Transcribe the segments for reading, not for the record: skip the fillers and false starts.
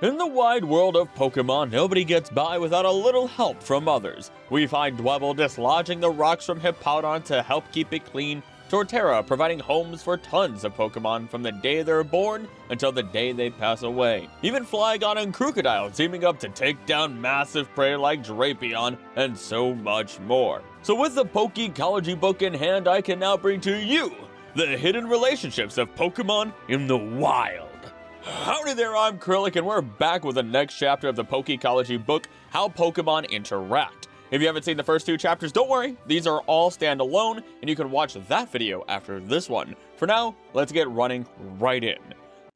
In the wide world of Pokemon, nobody gets by without a little help from others. We find Dwebble dislodging the rocks from Hippowdon to help keep it clean, Torterra providing homes for tons of Pokemon from the day they're born until the day they pass away. Even Flygon and Krookodile teaming up to take down massive prey like Drapion, and so much more. So with the Pokecology book in hand, I can now bring to you the hidden relationships of Pokemon in the wild. Howdy there, I'm Krillic, and we're back with the next chapter of the Pokecology book, How Pokemon Interact. If you haven't seen the first two chapters, don't worry, these are all standalone, and you can watch that video after this one. For now, let's get running right in.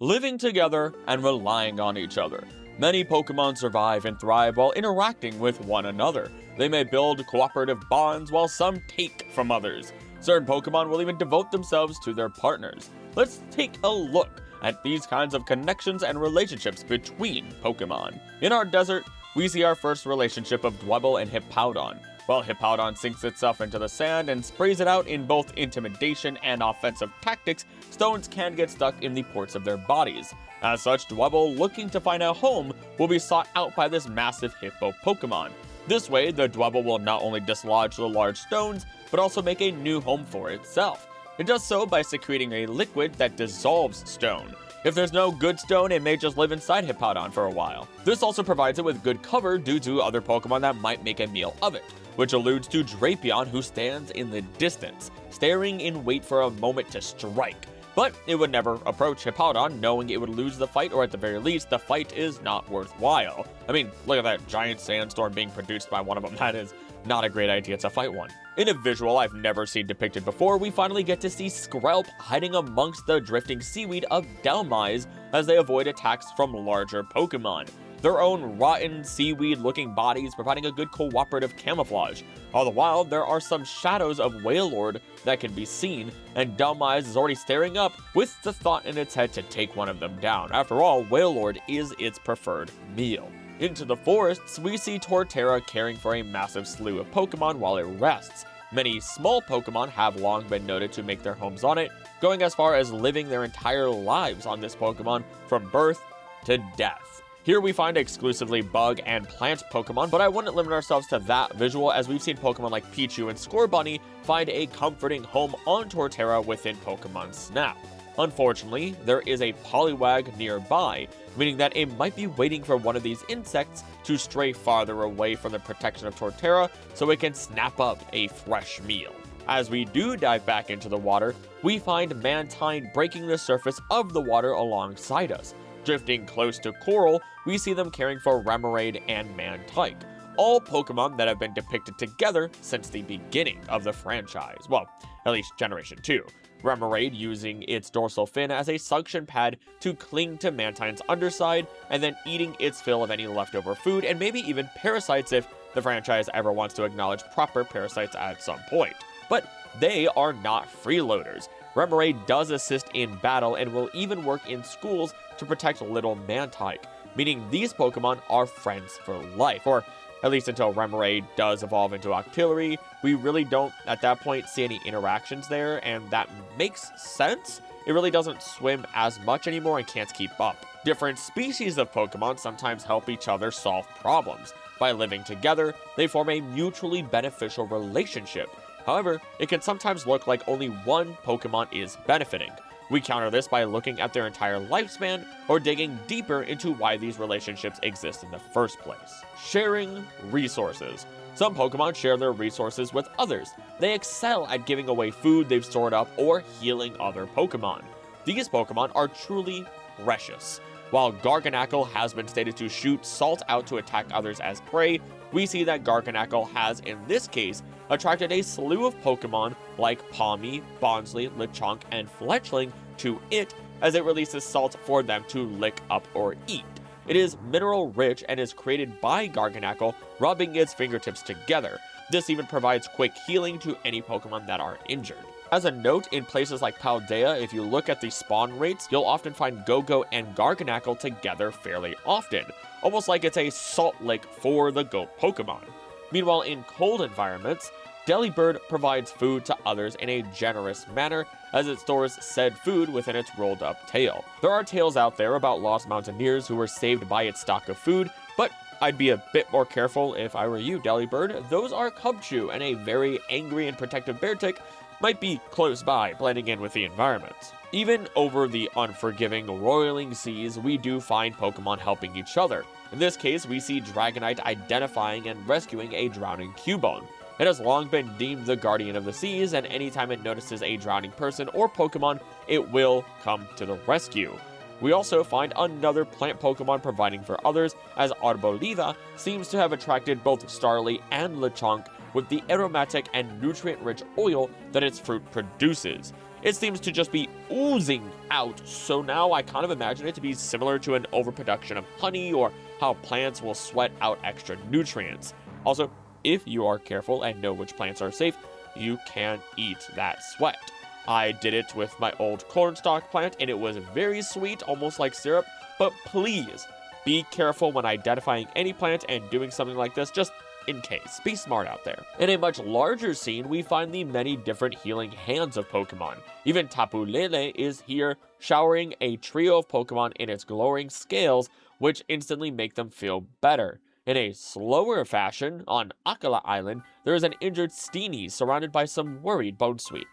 Living together and relying on each other. Many Pokemon survive and thrive while interacting with one another. They may build cooperative bonds while some take from others. Certain Pokemon will even devote themselves to their partners. Let's take a look at these kinds of connections and relationships between Pokemon. In our desert, we see our first relationship of Dwebble and Hippowdon. While Hippowdon sinks itself into the sand and sprays it out in both intimidation and offensive tactics, stones can get stuck in the ports of their bodies. As such, Dwebble, looking to find a home, will be sought out by this massive Hippo Pokemon. This way, the Dwebble will not only dislodge the large stones, but also make a new home for itself. It does so by secreting a liquid that dissolves stone. If there's no good stone, it may just live inside Hippowdon for a while. This also provides it with good cover due to other Pokemon that might make a meal of it, which alludes to Drapion, who stands in the distance, staring in wait for a moment to strike. But it would never approach Hippowdon, knowing it would lose the fight, or at the very least, the fight is not worthwhile. I mean, look at that giant sandstorm being produced by one of them. That is not a great idea to fight one. In a visual I've never seen depicted before, we finally get to see Skrelp hiding amongst the drifting seaweed of Dhelmise as they avoid attacks from larger Pokemon. Their own rotten, seaweed-looking bodies providing a good cooperative camouflage. All the while, there are some shadows of Wailord that can be seen, and Dhelmise is already staring up with the thought in its head to take one of them down. After all, Wailord is its preferred meal. Into the forests, we see Torterra caring for a massive slew of Pokemon while it rests. Many small Pokemon have long been noted to make their homes on it, going as far as living their entire lives on this Pokemon from birth to death. Here we find exclusively bug and plant Pokemon, but I wouldn't limit ourselves to that visual, as we've seen Pokemon like Pichu and Scorbunny find a comforting home on Torterra within Pokemon Snap. Unfortunately, there is a Poliwag nearby, meaning that it might be waiting for one of these insects to stray farther away from the protection of Torterra so it can snap up a fresh meal. As we do dive back into the water, we find Mantine breaking the surface of the water alongside us. Drifting close to Coral, we see them caring for Remoraid and Mantike, all Pokemon that have been depicted together since the beginning of the franchise. Well, at least Generation 2. Remoraid using its dorsal fin as a suction pad to cling to Mantine's underside, and then eating its fill of any leftover food, and maybe even parasites if the franchise ever wants to acknowledge proper parasites at some point. But they are not freeloaders. Remoraid does assist in battle and will even work in schools to protect little Mantike, meaning these Pokemon are friends for life, or at least until Remoraid does evolve into Octillery. We really don't, at that point, see any interactions there, and that makes sense. It really doesn't swim as much anymore and can't keep up. Different species of Pokemon sometimes help each other solve problems. By living together, they form a mutually beneficial relationship. However, it can sometimes look like only one Pokemon is benefiting. We counter this by looking at their entire lifespan or digging deeper into why these relationships exist in the first place. Sharing resources. Some Pokemon share their resources with others. They excel at giving away food they've stored up or healing other Pokemon. These Pokemon are truly precious. While Garganacl has been stated to shoot salt out to attack others as prey, we see that Garganacl has, in this case, attracted a slew of Pokemon like Pawmi, Bonsly, Lechonk, and Fletchling to it as it releases salt for them to lick up or eat. It is mineral rich and is created by Garganacl, rubbing its fingertips together. This even provides quick healing to any Pokemon that are injured. As a note, in places like Paldea, if you look at the spawn rates, you'll often find Go-Go and Garganacl together fairly often, almost like it's a salt lake for the goat Pokemon. Meanwhile, in cold environments, Delibird provides food to others in a generous manner, as it stores said food within its rolled-up tail. There are tales out there about lost mountaineers who were saved by its stock of food, but I'd be a bit more careful if I were you, Delibird. Those are Cubchoo, and a very angry and protective Beartic might be close by, blending in with the environment. Even over the unforgiving, roiling seas, we do find Pokemon helping each other. In this case, we see Dragonite identifying and rescuing a drowning Cubone. It has long been deemed the guardian of the seas, and anytime it notices a drowning person or Pokemon, it will come to the rescue. We also find another plant Pokemon providing for others, as Arboliva seems to have attracted both Starly and Lechonk with the aromatic and nutrient-rich oil that its fruit produces. It seems to just be oozing out, so now I kind of imagine it to be similar to an overproduction of honey, or how plants will sweat out extra nutrients. Also, if you are careful and know which plants are safe, you can eat that sweat. I did it with my old cornstalk plant, and it was very sweet, almost like syrup, but please, be careful when identifying any plant and doing something like this, just in case. Be smart out there. In a much larger scene, we find the many different healing hands of Pokemon. Even Tapu Lele is here, showering a trio of Pokemon in its glowing scales, which instantly make them feel better. In a slower fashion, on Akala Island, there is an injured Steenie surrounded by some worried Bonesweet.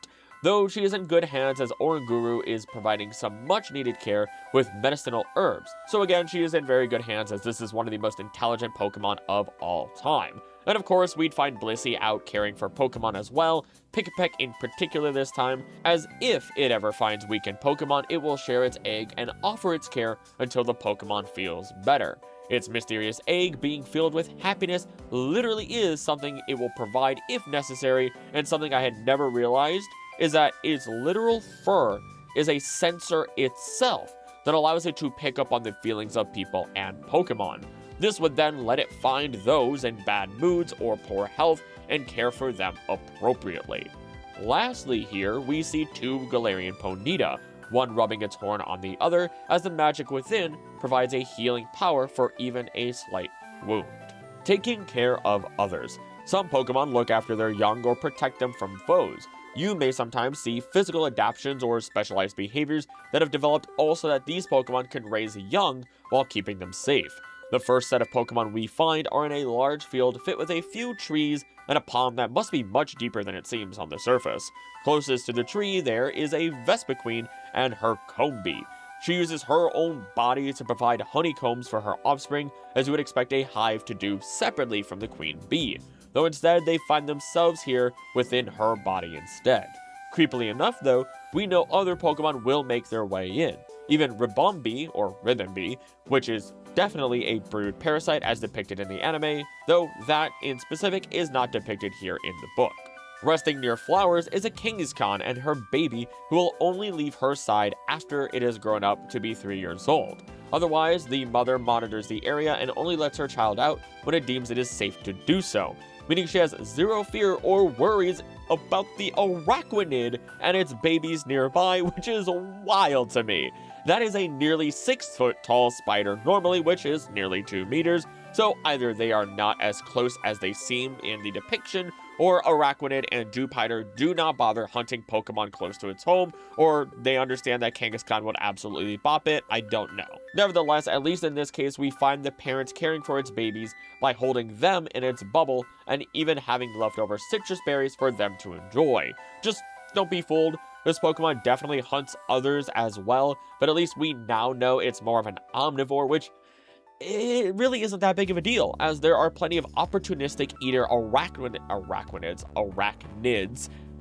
Though she is in good hands, as Oranguru is providing some much needed care with medicinal herbs. So again, she is in very good hands, as this is one of the most intelligent Pokemon of all time. And of course, we'd find Blissey out caring for Pokemon as well, Pikipek in particular this time, as if it ever finds weakened Pokemon, it will share its egg and offer its care until the Pokemon feels better. Its mysterious egg, being filled with happiness, literally is something it will provide if necessary, and something I had never realized is that its literal fur is a sensor itself that allows it to pick up on the feelings of people and Pokemon. This would then let it find those in bad moods or poor health and care for them appropriately. Lastly here, we see two Galarian Ponyta, one rubbing its horn on the other, as the magic within provides a healing power for even a slight wound. Taking care of others. Some Pokemon look after their young or protect them from foes. You may sometimes see physical adaptations or specialized behaviors that have developed also that these Pokemon can raise young while keeping them safe. The first set of Pokemon we find are in a large field fit with a few trees and a pond that must be much deeper than it seems on the surface. Closest to the tree there is a Vespiquen and her comb bee. She uses her own body to provide honeycombs for her offspring, as you would expect a hive to do separately from the queen bee, though instead they find themselves here within her body instead. Creepily enough though, we know other Pokemon will make their way in. Even Ribombee, or Ribombee, which is definitely a brood parasite as depicted in the anime, though that in specific is not depicted here in the book. Resting near flowers is a Kangaskhan and her baby, who will only leave her side after it has grown up to be 3 years old. Otherwise, the mother monitors the area and only lets her child out when it deems it is safe to do so, meaning she has zero fear or worries about the Araquanid and its babies nearby, which is wild to me. That is a nearly 6 foot tall spider normally, which is nearly 2 meters, so either they are not as close as they seem in the depiction, or Araquanid and Dewpider do not bother hunting Pokemon close to its home, or they understand that Kangaskhan would absolutely bop it. I don't know. Nevertheless, at least in this case, we find the parents caring for its babies by holding them in its bubble and even having leftover citrus berries for them to enjoy. Just don't be fooled. This Pokemon definitely hunts others as well, but at least we now know it's more of an omnivore, which it really isn't that big of a deal, as there are plenty of opportunistic eater arachnids,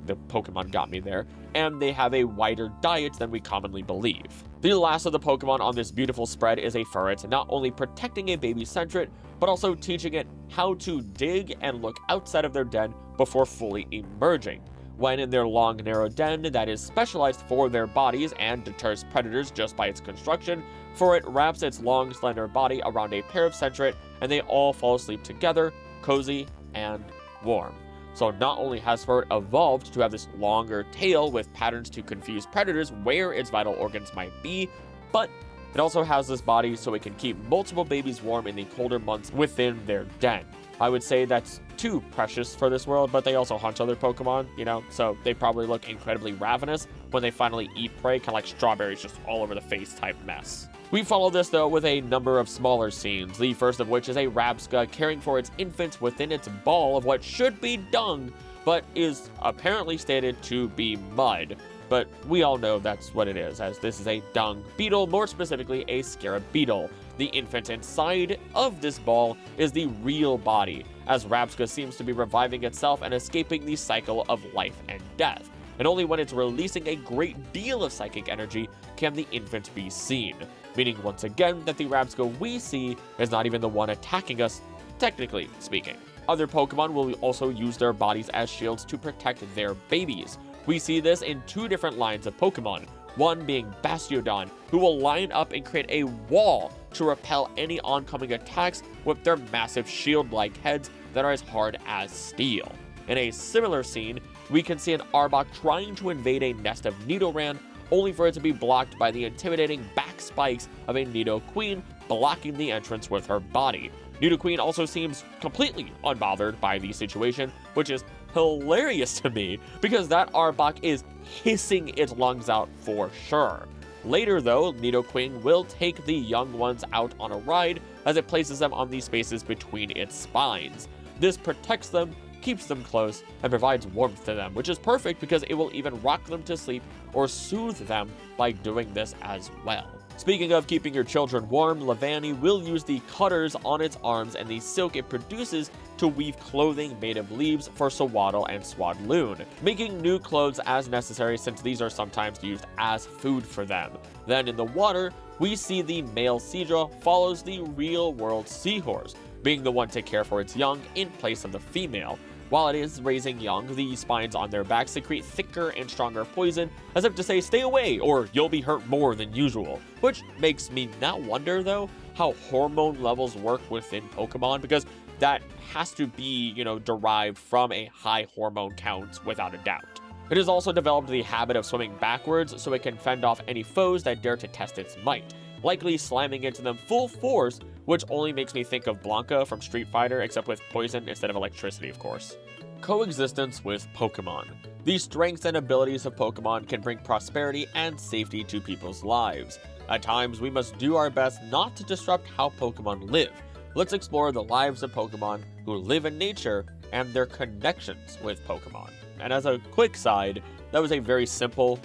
the Pokemon got me there, and they have a wider diet than we commonly believe. The last of the Pokemon on this beautiful spread is a Furret, not only protecting a baby Sentret, but also teaching it how to dig and look outside of their den before fully emerging. When in their long, narrow den that is specialized for their bodies and deters predators just by its construction, Furret wraps its long, slender body around a pair of Sentret, and they all fall asleep together, cozy and warm. So not only has Furret evolved to have this longer tail with patterns to confuse predators where its vital organs might be, but It also has this body so it can keep multiple babies warm in the colder months within their den. I would say that's too precious for this world, but they also hunt other Pokemon, you know, so they probably look incredibly ravenous when they finally eat prey, kind of like strawberries just all over the face type mess. We follow this, though, with a number of smaller scenes, the first of which is a Rabsca caring for its infant within its ball of what should be dung, but is apparently stated to be mud. But we all know that's what it is, as this is a dung beetle, more specifically a scarab beetle. The infant inside of this ball is the real body, as Rabsca seems to be reviving itself and escaping the cycle of life and death. And only when it's releasing a great deal of psychic energy can the infant be seen, meaning once again that the Rabsca we see is not even the one attacking us, technically speaking. Other Pokemon will also use their bodies as shields to protect their babies. We see this in two different lines of Pokemon, one being Bastiodon, who will line up and create a wall to repel any oncoming attacks with their massive shield-like heads that are as hard as steel. In a similar scene, we can see an Arbok trying to invade a nest of Nidoran, only for it to be blocked by the intimidating back spikes of a Nidoqueen, blocking the entrance with her body. Nidoqueen also seems completely unbothered by the situation, which is hilarious to me, because that Arbok is hissing its lungs out for sure. Later though, Nidoqueen will take the young ones out on a ride as it places them on the spaces between its spines. This protects them, keeps them close, and provides warmth to them, which is perfect because it will even rock them to sleep or soothe them by doing this as well. Speaking of keeping your children warm, Levani will use the cutters on its arms and the silk it produces to weave clothing made of leaves for Sewaddle and Swadloon, making new clothes as necessary since these are sometimes used as food for them. Then in the water, we see the male Seadra follows the real-world seahorse, being the one to care for its young in place of the female. While it is raising young, the spines on their backs secrete thicker and stronger poison, as if to say stay away or you'll be hurt more than usual. Which makes me now wonder though, how hormone levels work within Pokemon, because that has to be, derived from a high hormone count without a doubt. It has also developed the habit of swimming backwards so it can fend off any foes that dare to test its might, likely slamming into them full force, which only makes me think of Blanca from Street Fighter, except with poison instead of electricity, of course. Coexistence with Pokemon. The strengths and abilities of Pokemon can bring prosperity and safety to people's lives. At times, we must do our best not to disrupt how Pokemon live. Let's explore the lives of Pokemon who live in nature and their connections with Pokemon. And as a quick side, that was a very simple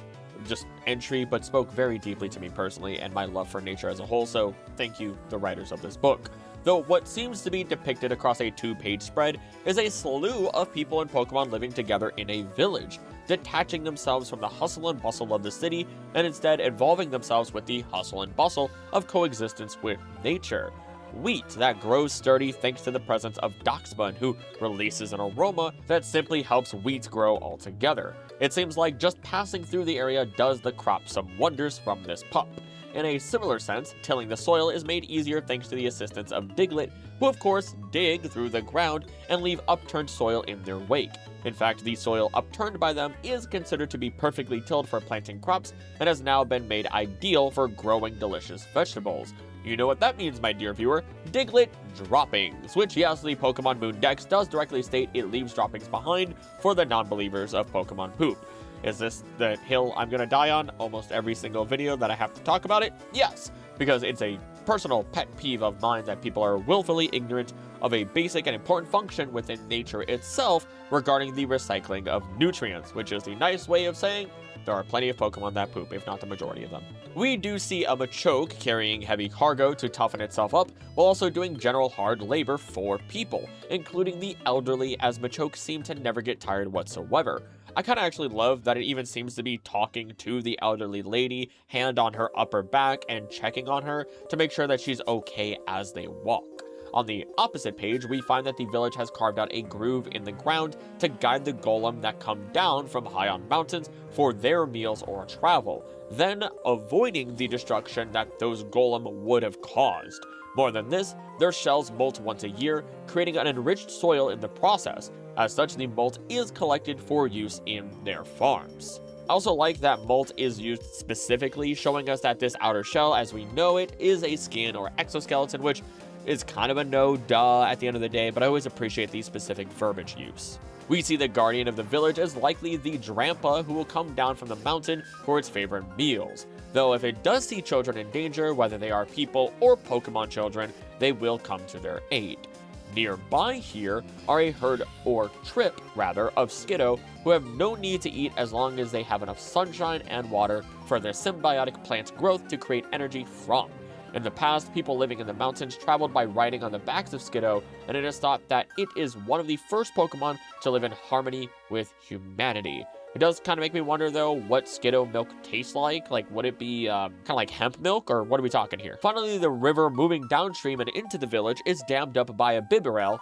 entry, but spoke very deeply to me personally and my love for nature as a whole, so thank you, the writers of this book. Though what seems to be depicted across a 2-page spread is a slew of people and Pokemon living together in a village, detaching themselves from the hustle and bustle of the city and instead involving themselves with the hustle and bustle of coexistence with nature. Wheat that grows sturdy thanks to the presence of Doxbun, who releases an aroma that simply helps wheat grow altogether. It seems like just passing through the area does the crop some wonders from this pup. In a similar sense, tilling the soil is made easier thanks to the assistance of Diglett, who of course dig through the ground and leave upturned soil in their wake. In fact, the soil upturned by them is considered to be perfectly tilled for planting crops and has now been made ideal for growing delicious vegetables. You know what that means, my dear viewer. Diglett droppings, which yes, the Pokemon Moon Dex does directly state it leaves droppings behind for the non-believers of Pokemon poop. Is this the hill I'm gonna die on almost every single video that I have to talk about it? Yes, because it's a personal pet peeve of mine that people are willfully ignorant of a basic and important function within nature itself regarding the recycling of nutrients, which is the nice way of saying there are plenty of Pokemon that poop, if not the majority of them. We do see a Machoke carrying heavy cargo to toughen itself up, while also doing general hard labor for people, including the elderly, as Machoke seem to never get tired whatsoever. I kinda actually love that it even seems to be talking to the elderly lady, hand on her upper back, and checking on her to make sure that she's okay as they walk. On the opposite page, we find that the village has carved out a groove in the ground to guide the golem that come down from high on mountains for their meals or travel, then avoiding the destruction that those golem would have caused. More than this, their shells molt once a year, creating an enriched soil in the process. As such, the molt is collected for use in their farms. I also like that molt is used specifically, showing us that this outer shell, as we know it, is a skin or exoskeleton, which is kind of a no-duh at the end of the day, but I always appreciate the specific verbiage use. We see the guardian of the village as likely the Drampa, who will come down from the mountain for its favorite meals. Though if it does see children in danger, whether they are people or Pokemon children, they will come to their aid. Nearby here are a herd, or trip rather, of Skiddo who have no need to eat as long as they have enough sunshine and water for their symbiotic plant growth to create energy from. In the past, people living in the mountains traveled by riding on the backs of Skiddo, and it is thought that it is one of the first Pokemon to live in harmony with humanity. It does kind of make me wonder, though, what Skiddo milk tastes like. Like, would it be kind of like hemp milk, or what are we talking here? Finally, the river moving downstream and into the village is dammed up by a Bibarel,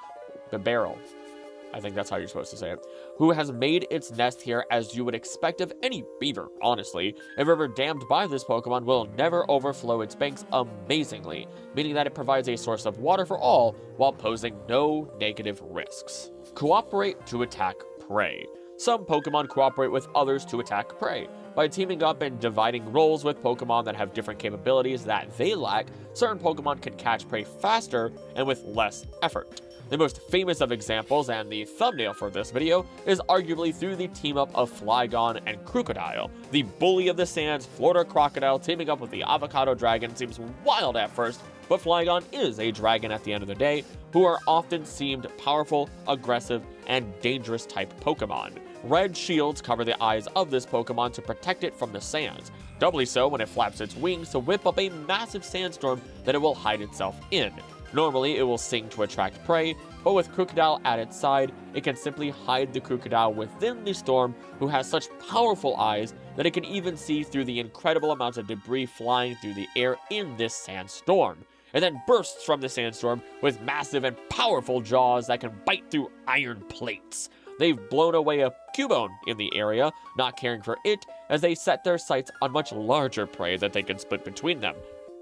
I think that's how you're supposed to say it, who has made its nest here as you would expect of any beaver, honestly. A river dammed by this Pokemon will never overflow its banks amazingly, meaning that it provides a source of water for all while posing no negative risks. Cooperate to attack prey. Some Pokemon cooperate with others to attack prey. By teaming up and dividing roles with Pokemon that have different capabilities that they lack, certain Pokemon can catch prey faster and with less effort. The most famous of examples, and the thumbnail for this video, is arguably through the team-up of Flygon and Krookodile. The bully of the sands, Florida Crocodile, teaming up with the Avocado Dragon seems wild at first, but Flygon is a dragon at the end of the day, who are often seemed powerful, aggressive, and dangerous type Pokemon. Red shields cover the eyes of this Pokemon to protect it from the sands, doubly so when it flaps its wings to whip up a massive sandstorm that it will hide itself in. Normally, it will sing to attract prey, but with Krookodile at its side, it can simply hide the Krookodile within the storm, who has such powerful eyes that it can even see through the incredible amounts of debris flying through the air in this sandstorm. It then bursts from the sandstorm with massive and powerful jaws that can bite through iron plates. They've blown away a Cubone in the area, not caring for it, as they set their sights on much larger prey that they can split between them.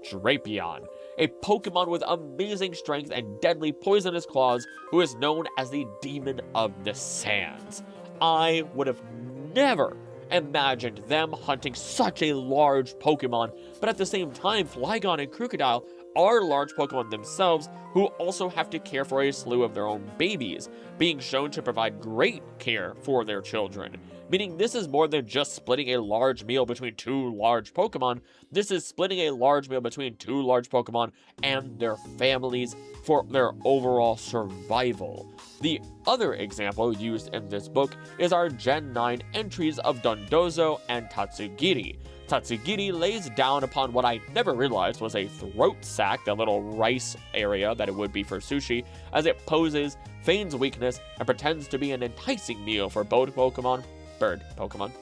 Drapion, a Pokemon with amazing strength and deadly poisonous claws, who is known as the Demon of the Sands. I would have never imagined them hunting such a large Pokemon, but at the same time, Flygon and Krookodile are large Pokemon themselves who also have to care for a slew of their own babies, being shown to provide great care for their children. Meaning this is more than just splitting a large meal between two large Pokemon, this is splitting a large meal between two large Pokemon and their families for their overall survival. The other example used in this book is our Gen 9 entries of Dondozo and Tatsugiri. Tatsugiri lays down upon what I never realized was a throat sack, the little rice area that it would be for sushi, as it poses, feigns weakness, and pretends to be an enticing meal for bird Pokemon,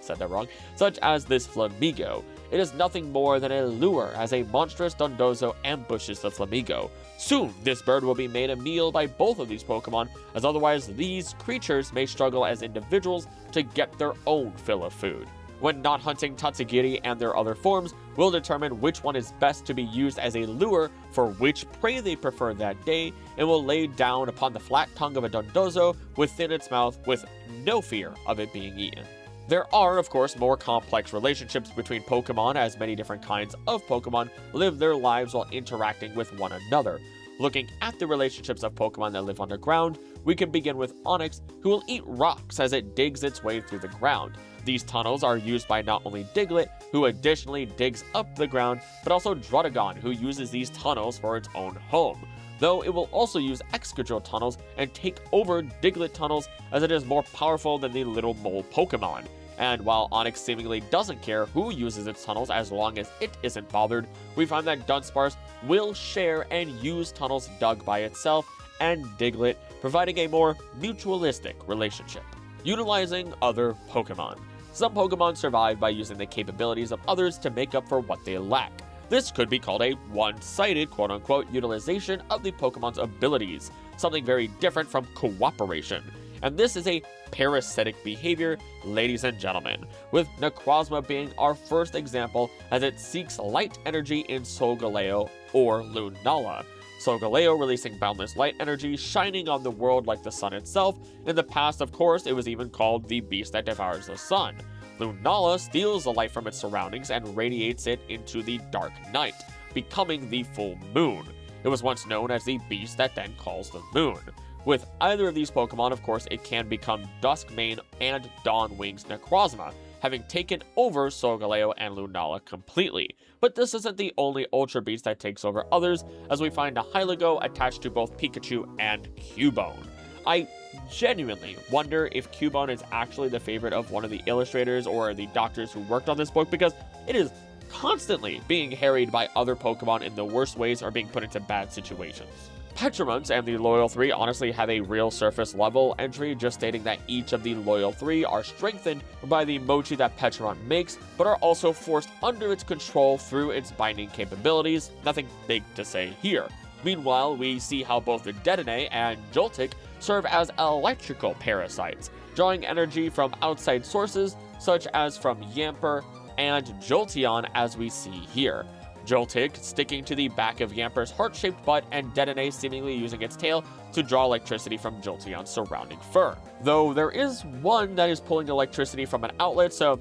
said that wrong, such as this Flamigo. It is nothing more than a lure as a monstrous Dondozo ambushes the Flamigo. Soon, this bird will be made a meal by both of these Pokemon, as otherwise these creatures may struggle as individuals to get their own fill of food. When not hunting Tatsugiri and their other forms, will determine which one is best to be used as a lure for which prey they prefer that day, and will lay down upon the flat tongue of a Dondozo within its mouth with no fear of it being eaten. There are, of course, more complex relationships between Pokemon, as many different kinds of Pokemon live their lives while interacting with one another. Looking at the relationships of Pokemon that live underground, we can begin with Onix, who will eat rocks as it digs its way through the ground. These tunnels are used by not only Diglett, who additionally digs up the ground, but also Druddigon, who uses these tunnels for its own home. Though it will also use Excadrill tunnels and take over Diglett tunnels, as it is more powerful than the little mole Pokemon. And while Onix seemingly doesn't care who uses its tunnels as long as it isn't bothered, we find that Dunsparce will share and use tunnels dug by itself and Diglett, providing a more mutualistic relationship. Utilizing other Pokemon. Some Pokemon survive by using the capabilities of others to make up for what they lack. This could be called a one-sided, quote-unquote, utilization of the Pokemon's abilities, something very different from cooperation. And this is a parasitic behavior, ladies and gentlemen, with Necrozma being our first example, as it seeks light energy in Solgaleo or Lunala. Solgaleo releasing boundless light energy, shining on the world like the sun itself. In the past, of course, it was even called the beast that devours the sun. Lunala steals the light from its surroundings and radiates it into the dark night, becoming the full moon. It was once known as the beast that then calls the moon. With either of these Pokemon, of course, it can become Duskmane and Dawnwing's Necrozma, having taken over Solgaleo and Lunala completely. But this isn't the only Ultra Beast that takes over others, as we find a Hyligo attached to both Pikachu and Cubone. I genuinely wonder if Cubone is actually the favorite of one of the illustrators or the doctors who worked on this book, because it is constantly being harried by other Pokemon in the worst ways or being put into bad situations. Petramunt and the Loyal 3 honestly have a real surface level entry, just stating that each of the Loyal 3 are strengthened by the mochi that Petramunt makes, but are also forced under its control through its binding capabilities. Nothing big to say here. Meanwhile, we see how both the Dedenne and Joltik serve as electrical parasites, drawing energy from outside sources such as from Yamper and Jolteon, as we see here. Joltik sticking to the back of Yamper's heart-shaped butt, and Dedenne seemingly using its tail to draw electricity from Jolteon's surrounding fur. Though there is one that is pulling electricity from an outlet, so,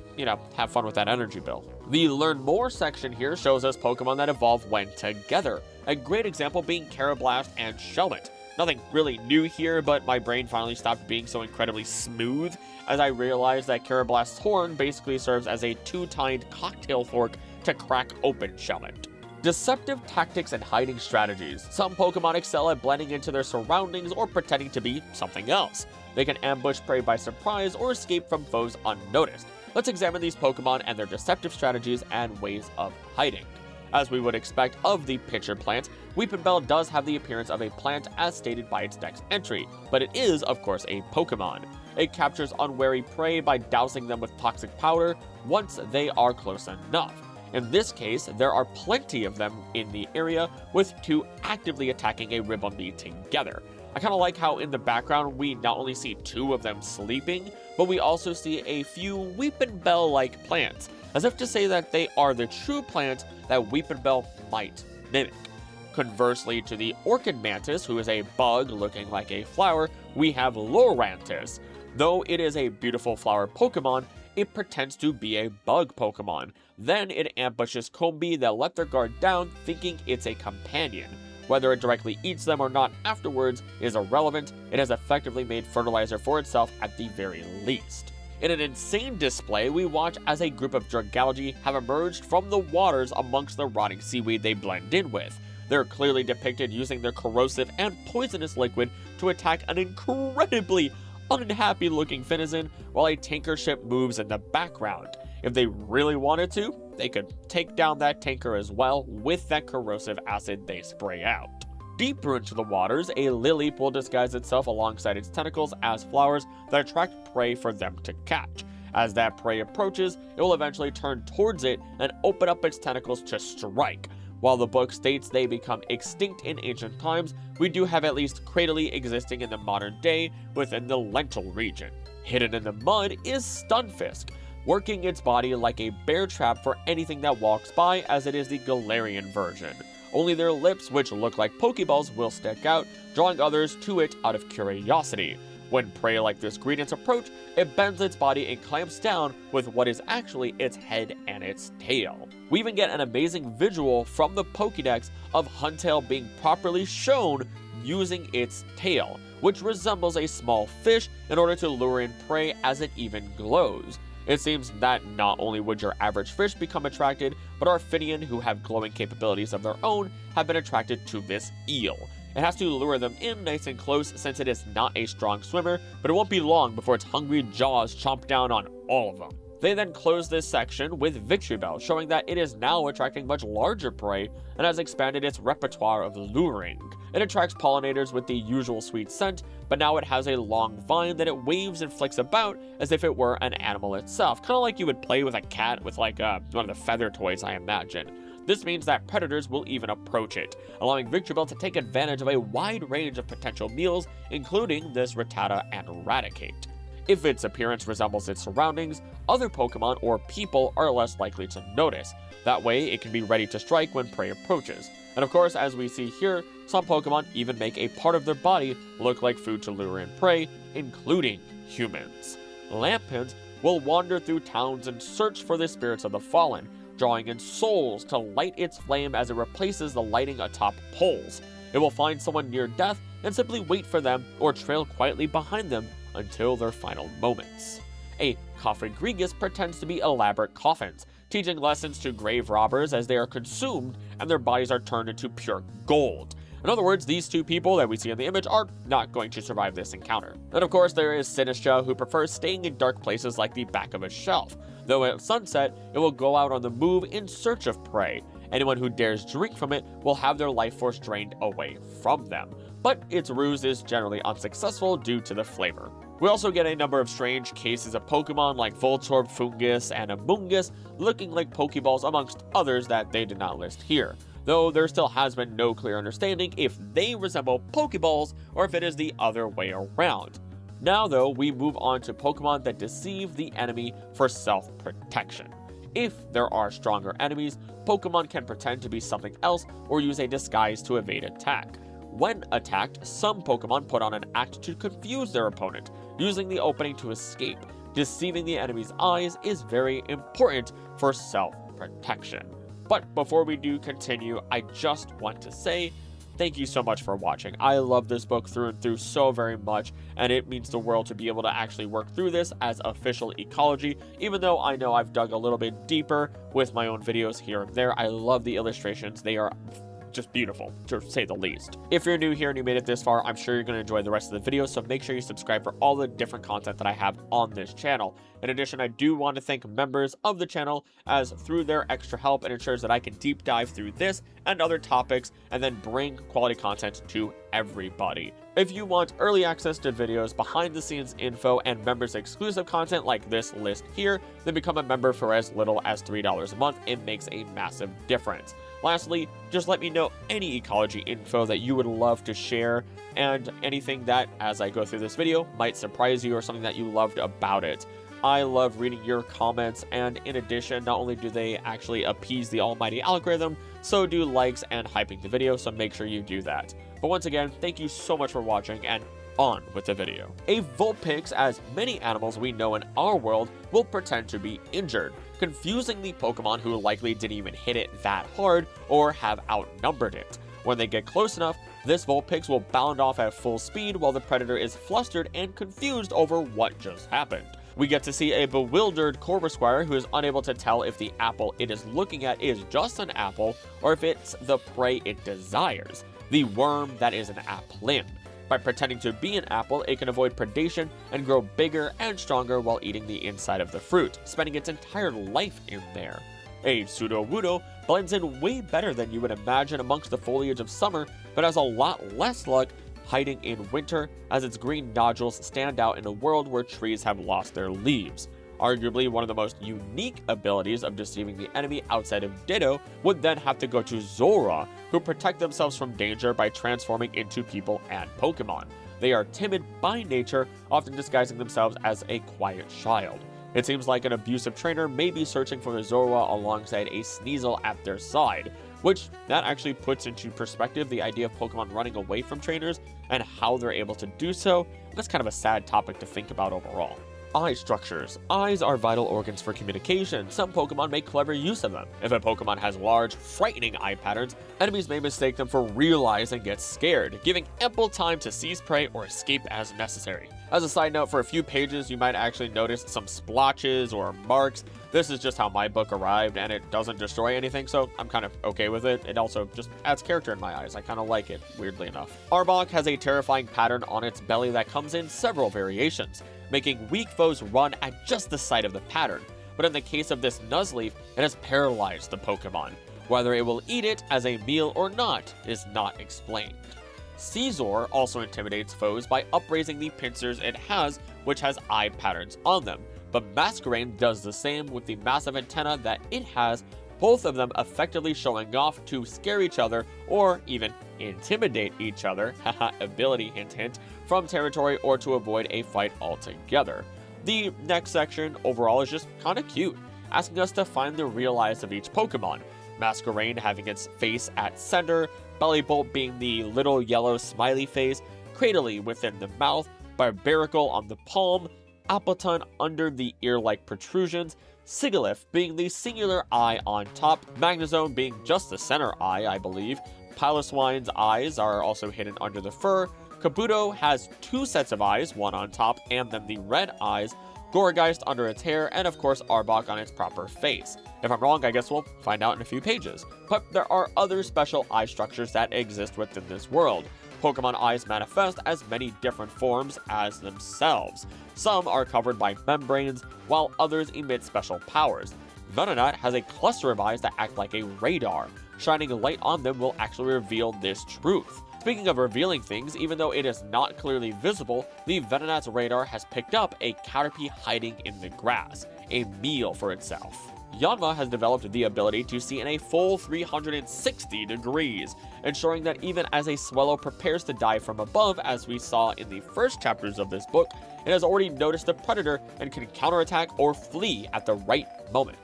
have fun with that energy bill. The Learn More section here shows us Pokemon that evolve when together, a great example being Karrablast and Shelmet. Nothing really new here, but my brain finally stopped being so incredibly smooth as I realized that Karrablast's horn basically serves as a two-tined cocktail fork to crack open Shelmet. Deceptive tactics and hiding strategies. Some Pokemon excel at blending into their surroundings or pretending to be something else. They can ambush prey by surprise or escape from foes unnoticed. Let's examine these Pokemon and their deceptive strategies and ways of hiding. As we would expect of the pitcher plant, Weepinbell does have the appearance of a plant as stated by its dex entry, but it is, of course, a Pokemon. It captures unwary prey by dousing them with toxic powder once they are close enough. In this case, there are plenty of them in the area, with two actively attacking a Ribombee together. I kind of like how in the background we not only see two of them sleeping, but we also see a few Weepinbell-like plants, as if to say that they are the true plant that Weepinbell might mimic. Conversely to the Orchid Mantis, who is a bug looking like a flower, we have Lorantis. Though it is a beautiful flower Pokemon, it pretends to be a bug Pokemon. Then it ambushes Combee that let their guard down, thinking it's a companion. Whether it directly eats them or not afterwards is irrelevant. It has effectively made fertilizer for itself at the very least. In an insane display, we watch as a group of Dragalogy have emerged from the waters amongst the rotting seaweed they blend in with. They're clearly depicted using their corrosive and poisonous liquid to attack an incredibly unhappy looking Finizen, while a tanker ship moves in the background. If they really wanted to, they could take down that tanker as well with that corrosive acid they spray out. Deeper into the waters, a Lilip will disguise itself alongside its tentacles as flowers that attract prey for them to catch. As that prey approaches, it will eventually turn towards it and open up its tentacles to strike. While the book states they become extinct in ancient times, we do have at least Cradily existing in the modern day within the Lentil region. Hidden in the mud is Stunfisk, working its body like a bear trap for anything that walks by, as it is the Galarian version. Only their lips, which look like Pokeballs, will stick out, drawing others to it out of curiosity. When prey like this greetings approach, it bends its body and clamps down with what is actually its head and its tail. We even get an amazing visual from the Pokédex of Huntail being properly shown using its tail, which resembles a small fish in order to lure in prey as it even glows. It seems that not only would your average fish become attracted, but our Finneon, who have glowing capabilities of their own, have been attracted to this eel. It has to lure them in nice and close since it is not a strong swimmer, but it won't be long before its hungry jaws chomp down on all of them. They then close this section with Victreebel, showing that it is now attracting much larger prey and has expanded its repertoire of luring. It attracts pollinators with the usual sweet scent, but now it has a long vine that it waves and flicks about as if it were an animal itself, kind of like you would play with a cat with like one of the feather toys, I imagine. This means that predators will even approach it, allowing Victreebel to take advantage of a wide range of potential meals, including this Rattata and Raticate. If its appearance resembles its surroundings, other Pokemon or people are less likely to notice. That way, it can be ready to strike when prey approaches. And of course, as we see here, some Pokemon even make a part of their body look like food to lure in prey, including humans. Lampins will wander through towns and search for the spirits of the fallen, drawing in souls to light its flame as it replaces the lighting atop poles. It will find someone near death and simply wait for them or trail quietly behind them until their final moments. A coffingrigus pretends to be elaborate coffins, teaching lessons to grave robbers as they are consumed and their bodies are turned into pure gold. In other words, these two people that we see in the image are not going to survive this encounter. And of course, there is Sinistra, who prefers staying in dark places like the back of a shelf, though at sunset, it will go out on the move in search of prey. Anyone who dares drink from it will have their life force drained away from them, but its ruse is generally unsuccessful due to the flavor. We also get a number of strange cases of Pokemon like Voltorb, Fungus, and Amoonguss looking like Pokeballs amongst others that they did not list here, though there still has been no clear understanding if they resemble Pokeballs or if it is the other way around. Now though, we move on to Pokemon that deceive the enemy for self-protection. If there are stronger enemies, Pokemon can pretend to be something else or use a disguise to evade attack. When attacked, some Pokemon put on an act to confuse their opponent, using the opening to escape. Deceiving the enemy's eyes is very important for self-protection. But before we do continue, I just want to say thank you so much for watching. I love this book through and through so very much, and it means the world to be able to actually work through this as official ecology, even though I know I've dug a little bit deeper with my own videos here and there. I love the illustrations. They are just beautiful, to say the least. If you're new here and you made it this far, I'm sure you're going to enjoy the rest of the video, so make sure you subscribe for all the different content that I have on this channel. In addition, I do want to thank members of the channel, as through their extra help, it ensures that I can deep dive through this and other topics and then bring quality content to everybody. If you want early access to videos, behind the scenes info, and members exclusive content like this list here, then become a member for as little as $3 a month. It makes a massive difference. Lastly, just let me know any ecology info that you would love to share, and anything that, as I go through this video, might surprise you or something that you loved about it. I love reading your comments, and in addition, not only do they actually appease the almighty algorithm, so do likes and hyping the video, so make sure you do that. But once again, thank you so much for watching, and on with the video. A Vulpix, as many animals we know in our world, will pretend to be injured, confusing the Pokemon who likely didn't even hit it that hard or have outnumbered it. When they get close enough, this Vulpix will bound off at full speed while the predator is flustered and confused over what just happened. We get to see a bewildered Corvisquire who is unable to tell if the apple it is looking at is just an apple or if it's the prey it desires, the worm that is an applin. By pretending to be an apple, it can avoid predation and grow bigger and stronger while eating the inside of the fruit, spending its entire life in there. A Sudowoodo blends in way better than you would imagine amongst the foliage of summer, but has a lot less luck hiding in winter, as its green nodules stand out in a world where trees have lost their leaves. Arguably one of the most unique abilities of deceiving the enemy outside of Ditto would then have to go to Zora, who protect themselves from danger by transforming into people and Pokemon. They are timid by nature, often disguising themselves as a quiet child. It seems like an abusive trainer may be searching for the Zora alongside a Sneasel at their side, which that actually puts into perspective the idea of Pokemon running away from trainers and how they're able to do so. That's kind of a sad topic to think about overall. Eye structures. Eyes are vital organs for communication. Some Pokemon make clever use of them. If a Pokemon has large, frightening eye patterns, enemies may mistake them for real eyes and get scared, giving ample time to seize prey or escape as necessary. As a side note, for a few pages you might actually notice some splotches or marks. This is just how my book arrived, and it doesn't destroy anything, so I'm kind of okay with it. It also just adds character in my eyes. I kind of like it, weirdly enough. Arbok has a terrifying pattern on its belly that comes in several variations, making weak foes run at just the sight of the pattern. But in the case of this Nuzleaf, it has paralyzed the Pokemon. Whether it will eat it as a meal or not is not explained. Scizor also intimidates foes by upraising the pincers it has, which has eye patterns on them, but Masquerain does the same with the massive antenna that it has, both of them effectively showing off to scare each other or even intimidate each other, haha, ability hint hint, from territory or to avoid a fight altogether. The next section overall is just kinda cute, asking us to find the real eyes of each Pokemon. Masquerain having its face at center, Bellibolt being the little yellow smiley face, Cradily within the mouth, Barbaracle on the palm, Appleton under the ear-like protrusions, Sigilyph being the singular eye on top, Magnezone being just the center eye, I believe. Piloswine's eyes are also hidden under the fur. Kabuto has 2 sets of eyes, one on top and then the red eyes. Gourgeist under its hair, and of course Arbok on its proper face. If I'm wrong, I guess we'll find out in a few pages. But there are other special eye structures that exist within this world. Pokemon eyes manifest as many different forms as themselves. Some are covered by membranes, while others emit special powers. Venonat has a cluster of eyes that act like a radar. Shining a light on them will actually reveal this truth. Speaking of revealing things, even though it is not clearly visible, the Venonat's radar has picked up a Caterpie hiding in the grass, a meal for itself. Yanma has developed the ability to see in a full 360 degrees, ensuring that even as a Swellow prepares to dive from above, as we saw in the first chapters of this book, it has already noticed the predator and can counterattack or flee at the right moment.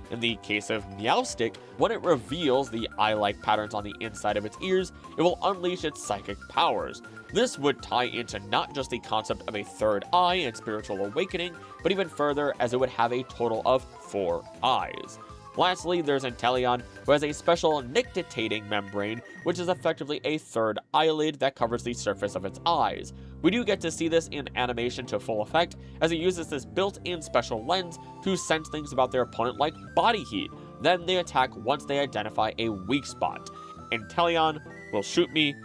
In the case of Meowstic, when it reveals the eye-like patterns on the inside of its ears, it will unleash its psychic powers. This would tie into not just the concept of a third eye and spiritual awakening, but even further, as it would have a total of 4 eyes. Lastly, there's Inteleon, who has a special nictitating membrane, which is effectively a third eyelid that covers the surface of its eyes. We do get to see this in animation to full effect, as it uses this built-in special lens to sense things about their opponent like body heat. Then they attack once they identify a weak spot. Inteleon will shoot me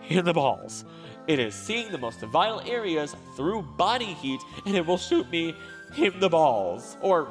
in the balls. It is seeing the most vital areas through body heat, and it will shoot me in the balls. Or,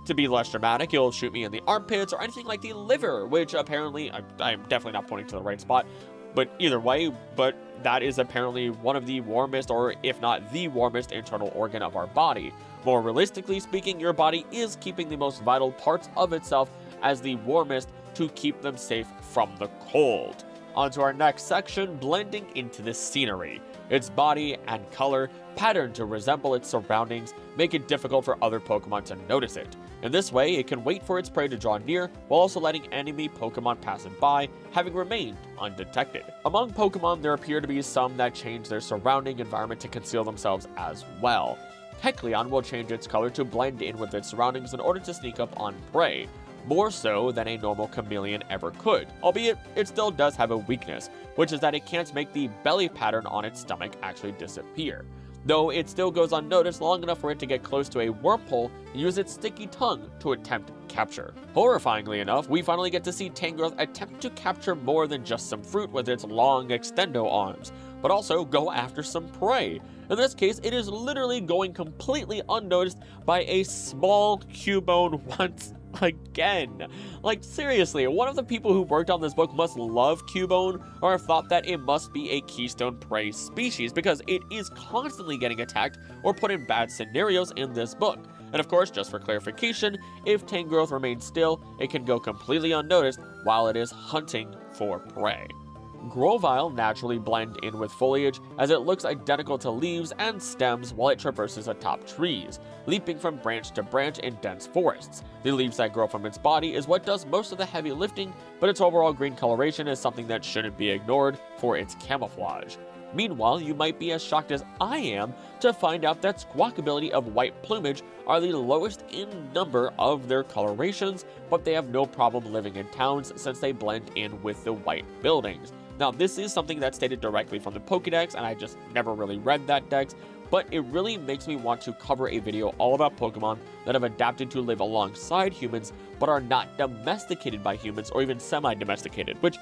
to be less dramatic, it'll shoot me in the armpits or anything like the liver, which apparently, I'm definitely not pointing to the right spot, but either way, but that is apparently one of the warmest, or if not the warmest, internal organ of our body. More realistically speaking, your body is keeping the most vital parts of itself as the warmest to keep them safe from the cold. On to our next section, blending into the scenery. Its body and color, patterned to resemble its surroundings, make it difficult for other Pokemon to notice it. In this way, it can wait for its prey to draw near, while also letting enemy Pokemon pass it by, having remained undetected. Among Pokemon, there appear to be some that change their surrounding environment to conceal themselves as well. Kecleon will change its color to blend in with its surroundings in order to sneak up on prey, more so than a normal chameleon ever could, albeit it still does have a weakness, which is that it can't make the belly pattern on its stomach actually disappear, though it still goes unnoticed long enough for it to get close to a wormhole and use its sticky tongue to attempt capture. Horrifyingly enough, we finally get to see Tangrowth attempt to capture more than just some fruit with its long extendo arms, but also go after some prey. In this case, it is literally going completely unnoticed by a small Cubone once again. Like, seriously, one of the people who worked on this book must love Cubone, or have thought that it must be a keystone prey species, because it is constantly getting attacked or put in bad scenarios in this book. And of course, just for clarification, if Tangrowth remains still, it can go completely unnoticed while it is hunting for prey. Grovyle naturally blend in with foliage, as it looks identical to leaves and stems while it traverses atop trees, leaping from branch to branch in dense forests. The leaves that grow from its body is what does most of the heavy lifting, but its overall green coloration is something that shouldn't be ignored for its camouflage. Meanwhile, you might be as shocked as I am to find out that Squawkabilly of white plumage are the lowest in number of their colorations, but they have no problem living in towns since they blend in with the white buildings. Now, this is something that's stated directly from the Pokédex, and I just never really read that dex, but it really makes me want to cover a video all about Pokemon that have adapted to live alongside humans, but are not domesticated by humans, or even semi-domesticated, which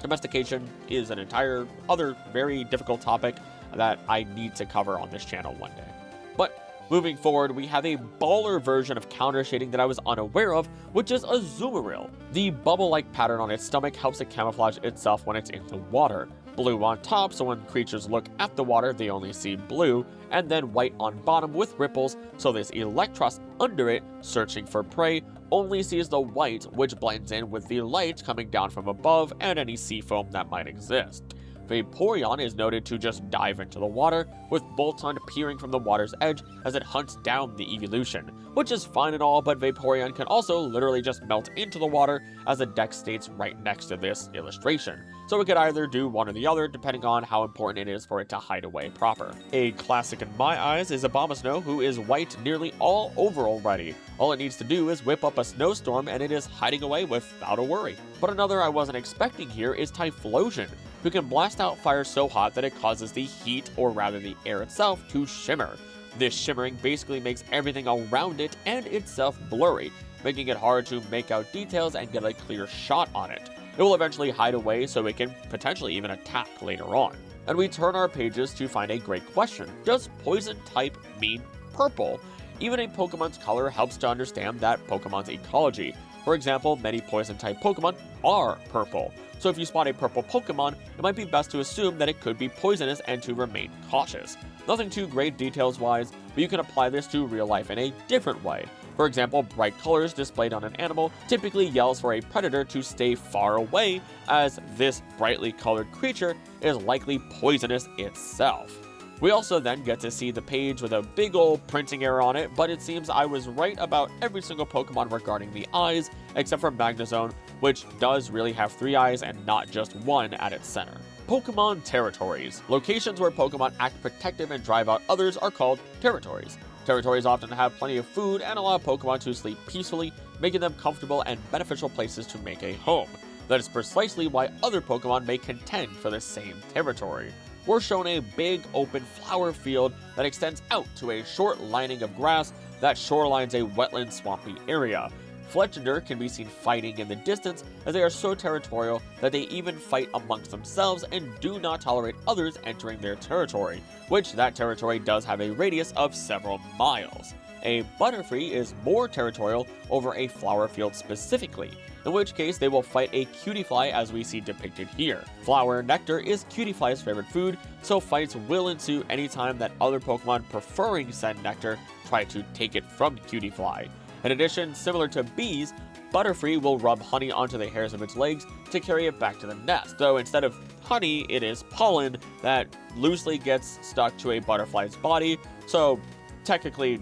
domestication is an entire other very difficult topic that I need to cover on this channel one day. But moving forward, we have a baller version of counter shading that I was unaware of, which is Azumarill. The bubble-like pattern on its stomach helps it camouflage itself when it's in the water. Blue on top, so when creatures look at the water, they only see blue, and then white on bottom with ripples, so this Electros under it, searching for prey, only sees the white, which blends in with the light coming down from above and any sea foam that might exist. Vaporeon is noted to just dive into the water, with Boltund peering from the water's edge as it hunts down the evolution, which is fine and all, but Vaporeon can also literally just melt into the water, as the deck states right next to this illustration. So it could either do one or the other, depending on how important it is for it to hide away proper. A classic in my eyes is Abomasnow, who is white nearly all over already. All it needs to do is whip up a snowstorm and it is hiding away without a worry. But another I wasn't expecting here is Typhlosion, who can blast out fire so hot that it causes the heat, or rather the air itself, to shimmer. This shimmering basically makes everything around it and itself blurry, making it hard to make out details and get a clear shot on it. It will eventually hide away so it can potentially even attack later on. And we turn our pages to find a great question. Does poison type mean purple? Even a Pokemon's color helps to understand that Pokemon's ecology. For example, many poison type Pokemon are purple. So if you spot a purple Pokemon, it might be best to assume that it could be poisonous and to remain cautious. Nothing too great details wise, but you can apply this to real life in a different way. For example, bright colors displayed on an animal typically yells for a predator to stay far away, as this brightly colored creature is likely poisonous itself. We also then get to see the page with a big old printing error on it, but it seems I was right about every single Pokemon regarding the eyes, except for Magnezone, which does really have 3 eyes and not just one at its center. Pokemon territories. Locations where Pokemon act protective and drive out others are called territories. Territories often have plenty of food and allow Pokemon to sleep peacefully, making them comfortable and beneficial places to make a home. That is precisely why other Pokemon may contend for the same territory. We're shown a big open flower field that extends out to a short lining of grass that shorelines a wetland swampy area. Fletchinder can be seen fighting in the distance, as they are so territorial that they even fight amongst themselves and do not tolerate others entering their territory, which that territory does have a radius of several miles. A Butterfree is more territorial over a flower field specifically, in which case they will fight a Cutiefly as we see depicted here. Flower nectar is Cutiefly's favorite food, so fights will ensue anytime that other Pokemon preferring said nectar try to take it from Cutiefly. In addition, similar to bees, Butterfree will rub honey onto the hairs of its legs to carry it back to the nest, though instead of honey, it is pollen that loosely gets stuck to a butterfly's body, so technically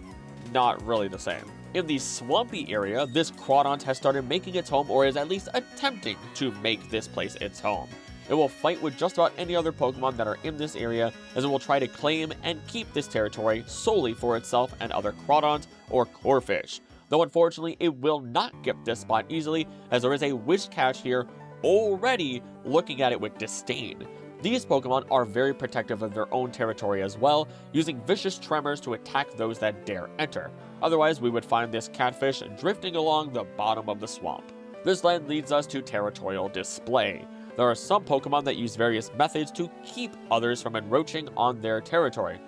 not really the same. In the swampy area, this Crawdaunt has started making its home, or is at least attempting to make this place its home. It will fight with just about any other Pokemon that are in this area, as it will try to claim and keep this territory solely for itself and other Crawdaunt or Corphish. Though unfortunately, it will not get this spot easily, as there is a Whiscash here already looking at it with disdain. These Pokemon are very protective of their own territory as well, using vicious tremors to attack those that dare enter. Otherwise, we would find this catfish drifting along the bottom of the swamp. This then leads us to Territorial Display. There are some Pokemon that use various methods to keep others from encroaching on their territory.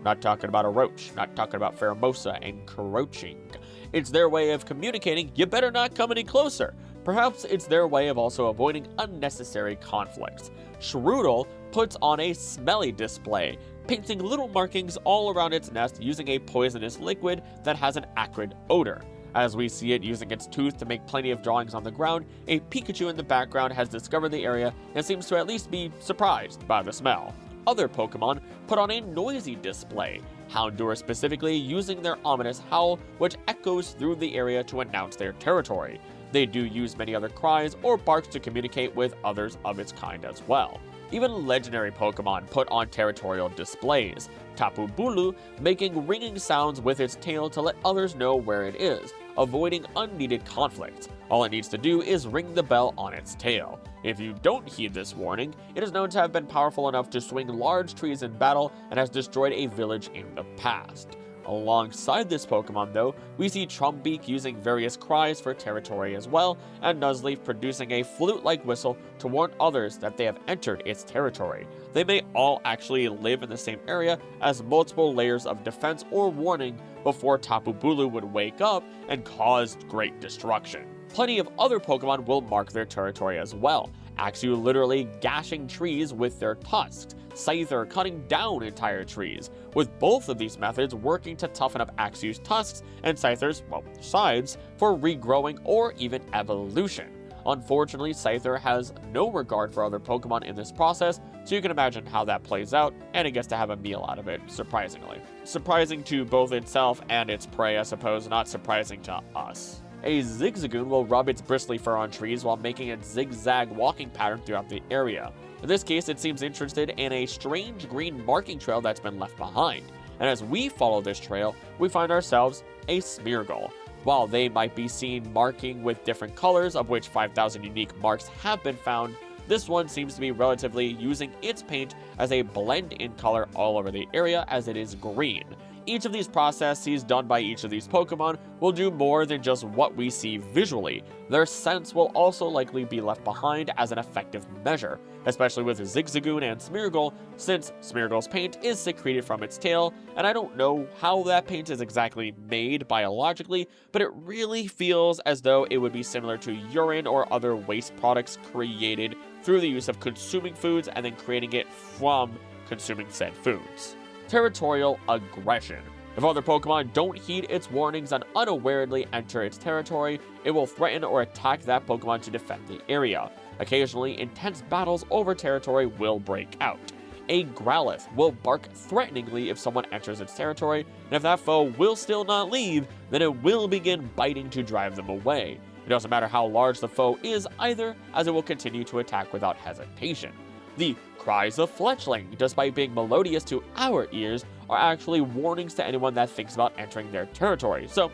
Not talking about a roach, not talking about Pheromosa encroaching. It's their way of communicating, you better not come any closer. Perhaps it's their way of also avoiding unnecessary conflicts. Shroodle puts on a smelly display, painting little markings all around its nest using a poisonous liquid that has an acrid odor. As we see it using its tooth to make plenty of drawings on the ground, a Pikachu in the background has discovered the area and seems to at least be surprised by the smell. Other Pokemon put on a noisy display, Houndour specifically using their ominous howl, which echoes through the area to announce their territory. They do use many other cries or barks to communicate with others of its kind as well. Even legendary Pokemon put on territorial displays, Tapu Bulu making ringing sounds with its tail to let others know where it is, avoiding unneeded conflicts. All it needs to do is ring the bell on its tail. If you don't heed this warning, it is known to have been powerful enough to swing large trees in battle and has destroyed a village in the past. Alongside this Pokemon though, we see Trumbeak using various cries for territory as well, and Nuzleaf producing a flute-like whistle to warn others that they have entered its territory. They may all actually live in the same area, as multiple layers of defense or warning before Tapu Bulu would wake up and cause great destruction. Plenty of other Pokemon will mark their territory as well, Axew literally gashing trees with their tusks, Scyther cutting down entire trees, with both of these methods working to toughen up Axew's tusks and Scyther's, sides for regrowing or even evolution. Unfortunately, Scyther has no regard for other Pokemon in this process, so you can imagine how that plays out, and it gets to have a meal out of it, surprisingly. Surprising to both itself and its prey, I suppose, not surprising to us. A Zigzagoon will rub its bristly fur on trees while making a zigzag walking pattern throughout the area. In this case, it seems interested in a strange green marking trail that's been left behind, and as we follow this trail, we find ourselves a Smeargle. While they might be seen marking with different colors, of which 5,000 unique marks have been found, this one seems to be relatively using its paint as a blend-in color all over the area as it is green. Each of these processes done by each of these Pokemon will do more than just what we see visually. Their scents will also likely be left behind as an effective measure, especially with Zigzagoon and Smeargle, since Smeargle's paint is secreted from its tail, and I don't know how that paint is exactly made biologically, but it really feels as though it would be similar to urine or other waste products created through the use of consuming foods and then creating it from consuming said foods. Territorial Aggression. If other Pokemon don't heed its warnings and unawarely enter its territory, it will threaten or attack that Pokemon to defend the area. Occasionally, intense battles over territory will break out. A Growlithe will bark threateningly if someone enters its territory, and if that foe will still not leave, then it will begin biting to drive them away. It doesn't matter how large the foe is either, as it will continue to attack without hesitation. The cries of Fletchling, despite being melodious to our ears, are actually warnings to anyone that thinks about entering their territory. So,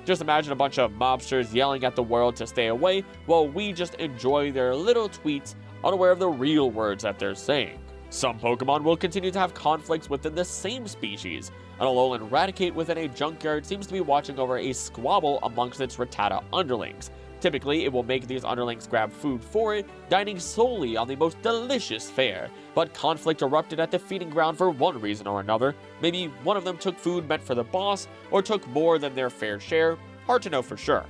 just imagine a bunch of mobsters yelling at the world to stay away, while we just enjoy their little tweets, unaware of the real words that they're saying. Some Pokemon will continue to have conflicts within the same species. An Alolan Raticate within a junkyard seems to be watching over a squabble amongst its Rattata underlings. Typically, it will make these underlings grab food for it, dining solely on the most delicious fare. But conflict erupted at the feeding ground for one reason or another. Maybe one of them took food meant for the boss, or took more than their fair share. Hard to know for sure.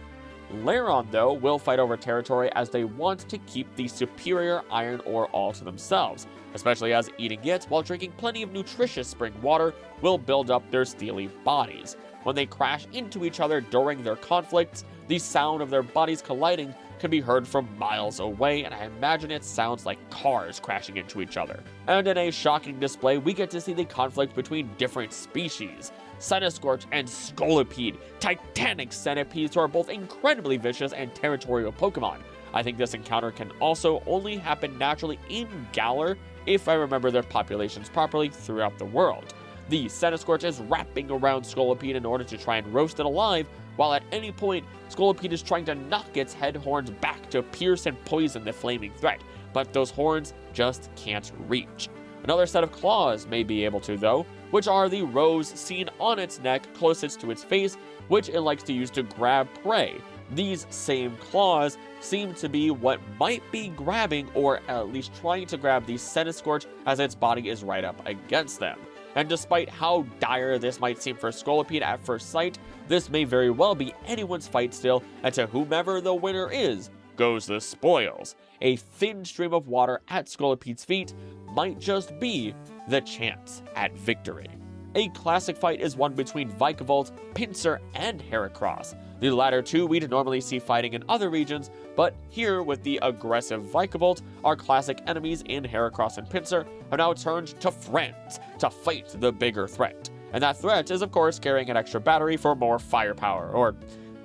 Lairon, though, will fight over territory as they want to keep the superior iron ore all to themselves, especially as eating it while drinking plenty of nutritious spring water will build up their steely bodies. When they crash into each other during their conflicts, the sound of their bodies colliding can be heard from miles away, and I imagine it sounds like cars crashing into each other. And in a shocking display, we get to see the conflict between different species. Centiskorch and Scolipede, titanic centipedes who are both incredibly vicious and territorial Pokemon. I think this encounter can also only happen naturally in Galar, if I remember their populations properly throughout the world. The Centiskorch is wrapping around Scolipede in order to try and roast it alive, while at any point, Scolipede is trying to knock its head horns back to pierce and poison the flaming threat, but those horns just can't reach. Another set of claws may be able to, though, which are the rows seen on its neck closest to its face, which it likes to use to grab prey. These same claws seem to be what might be grabbing, or at least trying to grab, the Centiskorch as its body is right up against them. And despite how dire this might seem for Scolipede at first sight, this may very well be anyone's fight still, and to whomever the winner is, goes the spoils. A thin stream of water at Scolipede's feet might just be the chance at victory. A classic fight is one between Vikavolt, Pinsir, and Heracross. The latter two we'd normally see fighting in other regions, but here with the aggressive Vikavolt, our classic enemies in Heracross and Pinsir have now turned to friends to fight the bigger threat. And that threat is of course carrying an extra battery for more firepower, or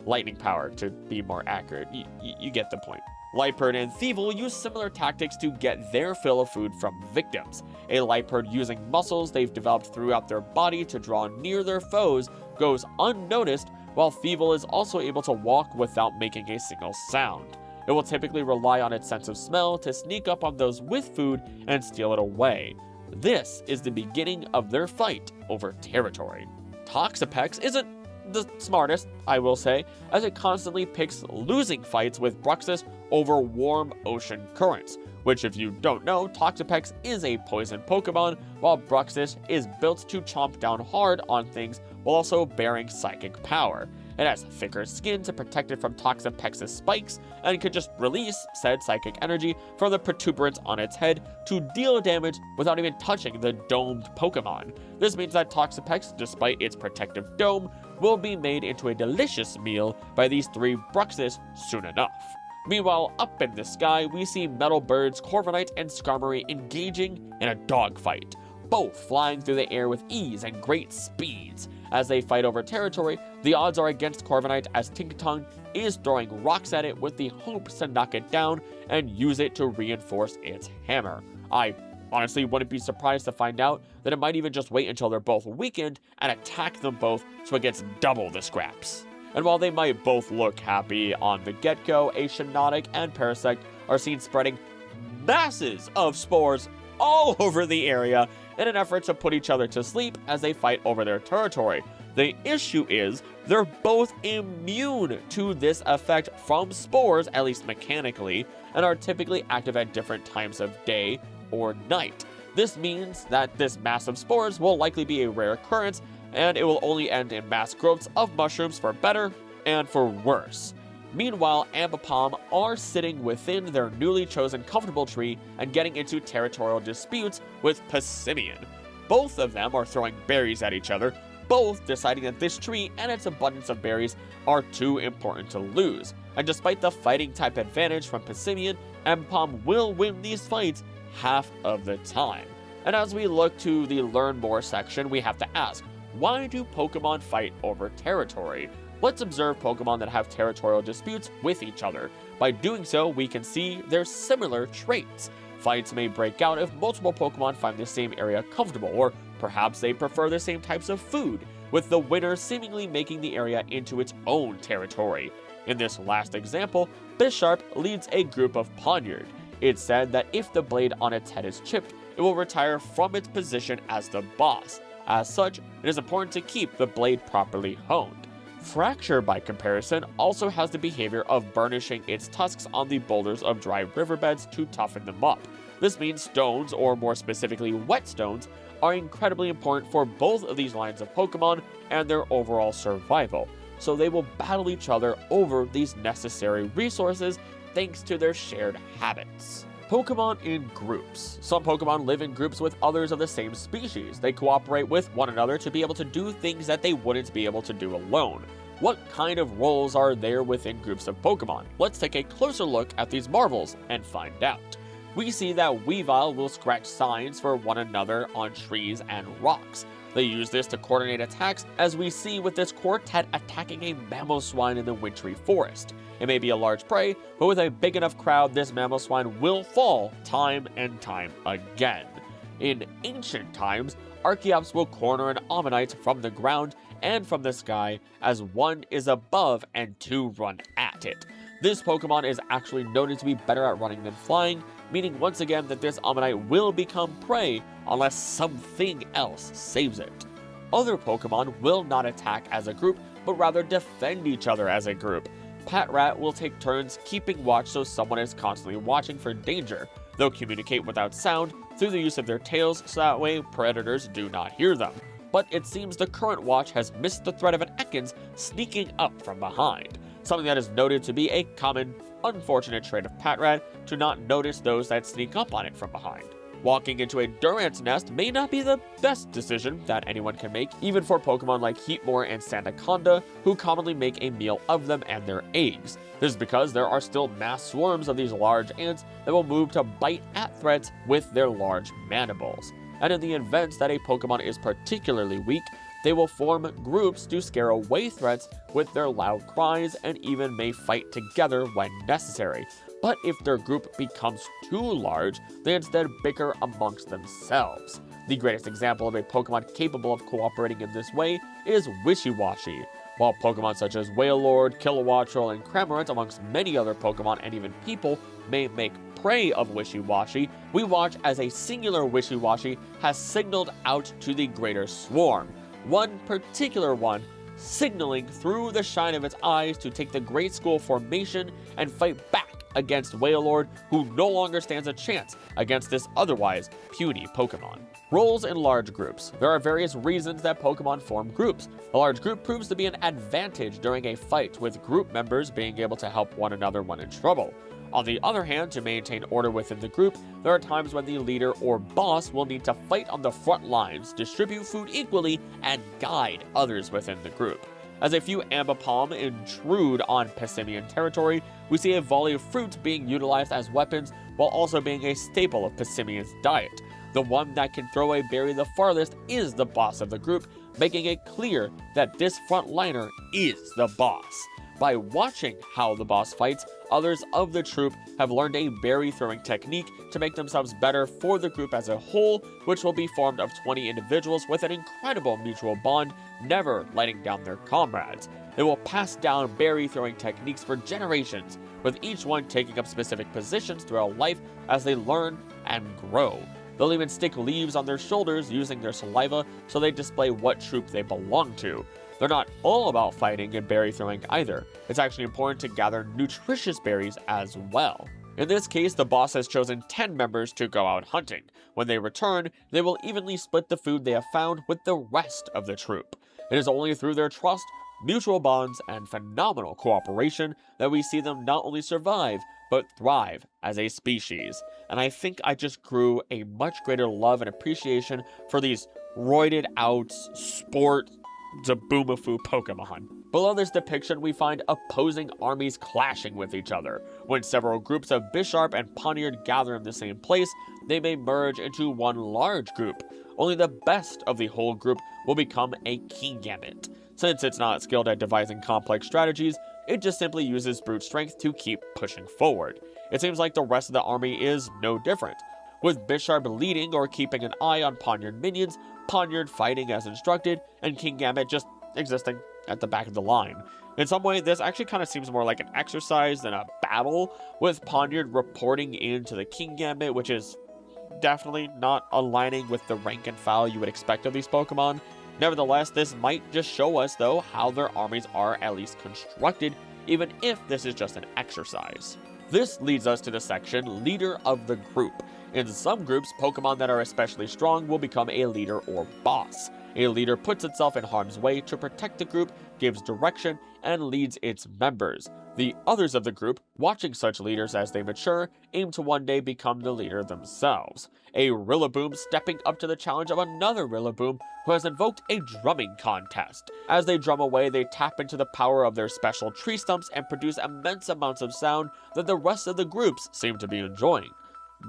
lightning power to be more accurate. You get the point. Liepard and Thievul use similar tactics to get their fill of food from victims. A Liepard using muscles they've developed throughout their body to draw near their foes goes unnoticed, while Thievul is also able to walk without making a single sound. It will typically rely on its sense of smell to sneak up on those with food and steal it away. This is the beginning of their fight over territory. Toxapex isn't the smartest, I will say, as it constantly picks losing fights with Bruxus over warm ocean currents, which if you don't know, Toxapex is a poison Pokemon, while Bruxus is built to chomp down hard on things while also bearing psychic power. It has thicker skin to protect it from Toxapex's spikes, and can just release said psychic energy from the protuberance on its head to deal damage without even touching the domed Pokemon. This means that Toxapex, despite its protective dome, will be made into a delicious meal by these three Bruxus soon enough. Meanwhile, up in the sky, we see Metal Birds, Corviknight, and Skarmory engaging in a dogfight, both flying through the air with ease and great speeds. As they fight over territory, the odds are against Corviknight as Tinkaton is throwing rocks at it with the hopes to knock it down and use it to reinforce its hammer. I honestly wouldn't be surprised to find out that it might even just wait until they're both weakened and attack them both so it gets double the scraps. And while they might both look happy on the get-go, a Shiinotic and Parasect are seen spreading masses of spores all over the area in an effort to put each other to sleep as they fight over their territory. The issue is, they're both immune to this effect from spores, at least mechanically, and are typically active at different times of day or night. This means that this mass of spores will likely be a rare occurrence, and it will only end in mass growths of mushrooms for better and for worse. Meanwhile, Ambipom are sitting within their newly chosen comfortable tree and getting into territorial disputes with Passimian. Both of them are throwing berries at each other, both deciding that this tree and its abundance of berries are too important to lose. And despite the fighting type advantage from Passimian, Ambipom will win these fights half of the time. And as we look to the Learn More section, we have to ask, why do Pokemon fight over territory? Let's observe Pokemon that have territorial disputes with each other. By doing so, we can see their similar traits. Fights may break out if multiple Pokemon find the same area comfortable, or perhaps they prefer the same types of food, with the winner seemingly making the area into its own territory. In this last example, Bisharp leads a group of Pawniard. It's said that if the blade on its head is chipped, it will retire from its position as the boss. As such, it is important to keep the blade properly honed. Fracture, by comparison, also has the behavior of burnishing its tusks on the boulders of dry riverbeds to toughen them up. This means stones, or more specifically whetstones, are incredibly important for both of these lines of Pokemon and their overall survival, so they will battle each other over these necessary resources thanks to their shared habits. Pokemon in groups. Some Pokemon live in groups with others of the same species. They cooperate with one another to be able to do things that they wouldn't be able to do alone. What kind of roles are there within groups of Pokemon? Let's take a closer look at these marvels and find out. We see that Weavile will scratch signs for one another on trees and rocks. They use this to coordinate attacks, as we see with this quartet attacking a Mamoswine in the wintry forest. It may be a large prey, but with a big enough crowd, this Mamoswine will fall time and time again. In ancient times, Archeops will corner an Ammonite from the ground and from the sky, as one is above and two run at it. This Pokemon is actually noted to be better at running than flying, meaning once again that this Ammonite will become prey unless something else saves it. Other Pokemon will not attack as a group, but rather defend each other as a group. Patrat will take turns keeping watch so someone is constantly watching for danger. They'll communicate without sound through the use of their tails so that way predators do not hear them. But it seems the current watch has missed the threat of an Ekans sneaking up from behind, something that is noted to be a common, unfortunate trait of Patrat to not notice those that sneak up on it from behind. Walking into a Durant's nest may not be the best decision that anyone can make, even for Pokemon like Heatmor and Sandaconda, who commonly make a meal of them and their eggs. This is because there are still mass swarms of these large ants that will move to bite at threats with their large mandibles. And in the event that a Pokemon is particularly weak, they will form groups to scare away threats with their loud cries and even may fight together when necessary. But if their group becomes too large, they instead bicker amongst themselves. The greatest example of a Pokemon capable of cooperating in this way is Wishiwashi. While Pokemon such as Wailord, Kilowattrel, and Cramorant, amongst many other Pokemon and even people, may make prey of Wishiwashi, we watch as a singular Wishiwashi has signaled out to the greater swarm. One particular one signaling through the shine of its eyes to take the Great School formation and fight back against Wailord, who no longer stands a chance against this otherwise puny Pokemon. Roles in large groups. There are various reasons that Pokemon form groups. A large group proves to be an advantage during a fight, with group members being able to help one another when in trouble. On the other hand, to maintain order within the group, there are times when the leader or boss will need to fight on the front lines, distribute food equally, and guide others within the group. As a few Ambipom intrude on Pessimian territory, we see a volley of fruit being utilized as weapons while also being a staple of Pessimian's diet. The one that can throw a berry the farthest is the boss of the group, making it clear that this frontliner is the boss. By watching how the boss fights, others of the troop have learned a berry throwing technique to make themselves better for the group as a whole, which will be formed of 20 individuals with an incredible mutual bond, never letting down their comrades. They will pass down berry throwing techniques for generations, with each one taking up specific positions throughout life as they learn and grow. They'll even stick leaves on their shoulders using their saliva so they display what troop they belong to. They're not all about fighting and berry throwing either. It's actually important to gather nutritious berries as well. In this case, the boss has chosen 10 members to go out hunting. When they return, they will evenly split the food they have found with the rest of the troop. It is only through their trust, mutual bonds, and phenomenal cooperation that we see them not only survive, but thrive as a species. And I think I just grew a much greater love and appreciation for these roided out sport Zaboomafoo Pokemon. Below this depiction, we find opposing armies clashing with each other. When several groups of Bisharp and Poniard gather in the same place, they may merge into one large group. Only the best of the whole group will become a Kingambit. Since it's not skilled at devising complex strategies, it just simply uses brute strength to keep pushing forward. It seems like the rest of the army is no different, with Bisharp leading or keeping an eye on Poniard minions, Poniard fighting as instructed, and Kingambit just existing at the back of the line. In some way, this actually kind of seems more like an exercise than a battle, with Poniard reporting into the Kingambit, which is definitely not aligning with the rank and file you would expect of these Pokemon. Nevertheless, this might just show us, though, how their armies are at least constructed, even if this is just an exercise. This leads us to the section Leader of the Group. In some groups, Pokemon that are especially strong will become a leader or boss. A leader puts itself in harm's way to protect the group, gives direction, and leads its members. The others of the group, watching such leaders as they mature, aim to one day become the leader themselves. A Rillaboom stepping up to the challenge of another Rillaboom who has invoked a drumming contest. As they drum away, they tap into the power of their special tree stumps and produce immense amounts of sound that the rest of the groups seem to be enjoying.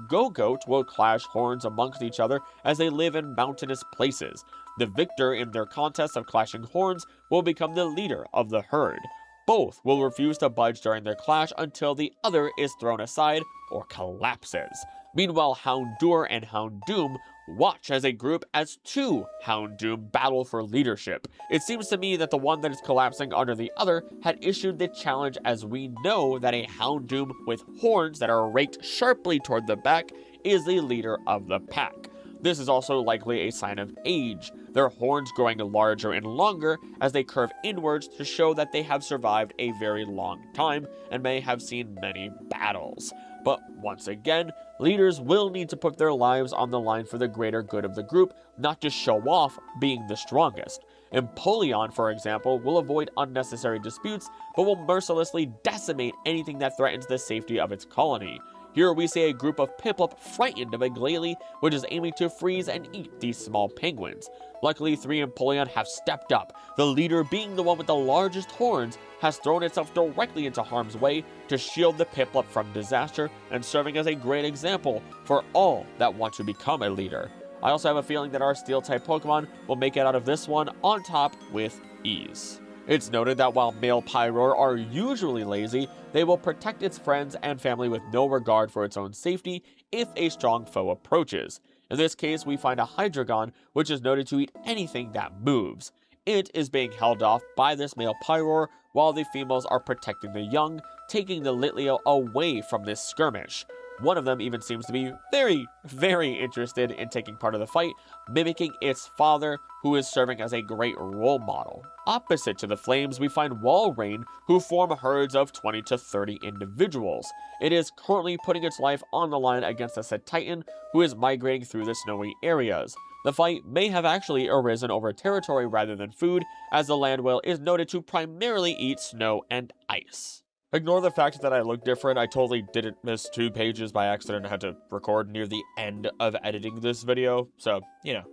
Go-Goat will clash horns amongst each other as they live in mountainous places. The victor in their contest of clashing horns will become the leader of the herd. Both will refuse to budge during their clash until the other is thrown aside or collapses. Meanwhile, Houndour and Houndoom watch as a group as two Houndoom battle for leadership. It seems to me that the one that is collapsing under the other had issued the challenge, as we know that a Houndoom with horns that are raked sharply toward the back is the leader of the pack. This is also likely a sign of age, their horns growing larger and longer as they curve inwards to show that they have survived a very long time and may have seen many battles. But once again, leaders will need to put their lives on the line for the greater good of the group, not just show off being the strongest. Empoleon, for example, will avoid unnecessary disputes, but will mercilessly decimate anything that threatens the safety of its colony. Here we see a group of Piplup frightened of a Glalie, which is aiming to freeze and eat these small penguins. Luckily, 3 Empoleon have stepped up. The leader, being the one with the largest horns, has thrown itself directly into harm's way to shield the Piplup from disaster and serving as a great example for all that want to become a leader. I also have a feeling that our Steel-type Pokemon will make it out of this one on top with ease. It's noted that while male Pyroar are usually lazy, they will protect its friends and family with no regard for its own safety if a strong foe approaches. In this case, we find a Hydreigon, which is noted to eat anything that moves. It is being held off by this male Pyroar while the females are protecting the young, taking the Litleo away from this skirmish. One of them even seems to be very interested in taking part of the fight, mimicking its father, who is serving as a great role model. Opposite to the flames, we find Walrein, who form herds of 20 to 30 individuals. It is currently putting its life on the line against a Titan, who is migrating through the snowy areas. The fight may have actually arisen over territory rather than food, as the land whale is noted to primarily eat snow and ice. Ignore the fact that I look different. I totally didn't miss 2 pages by accident. I had to record near the end of editing this video, so, you know,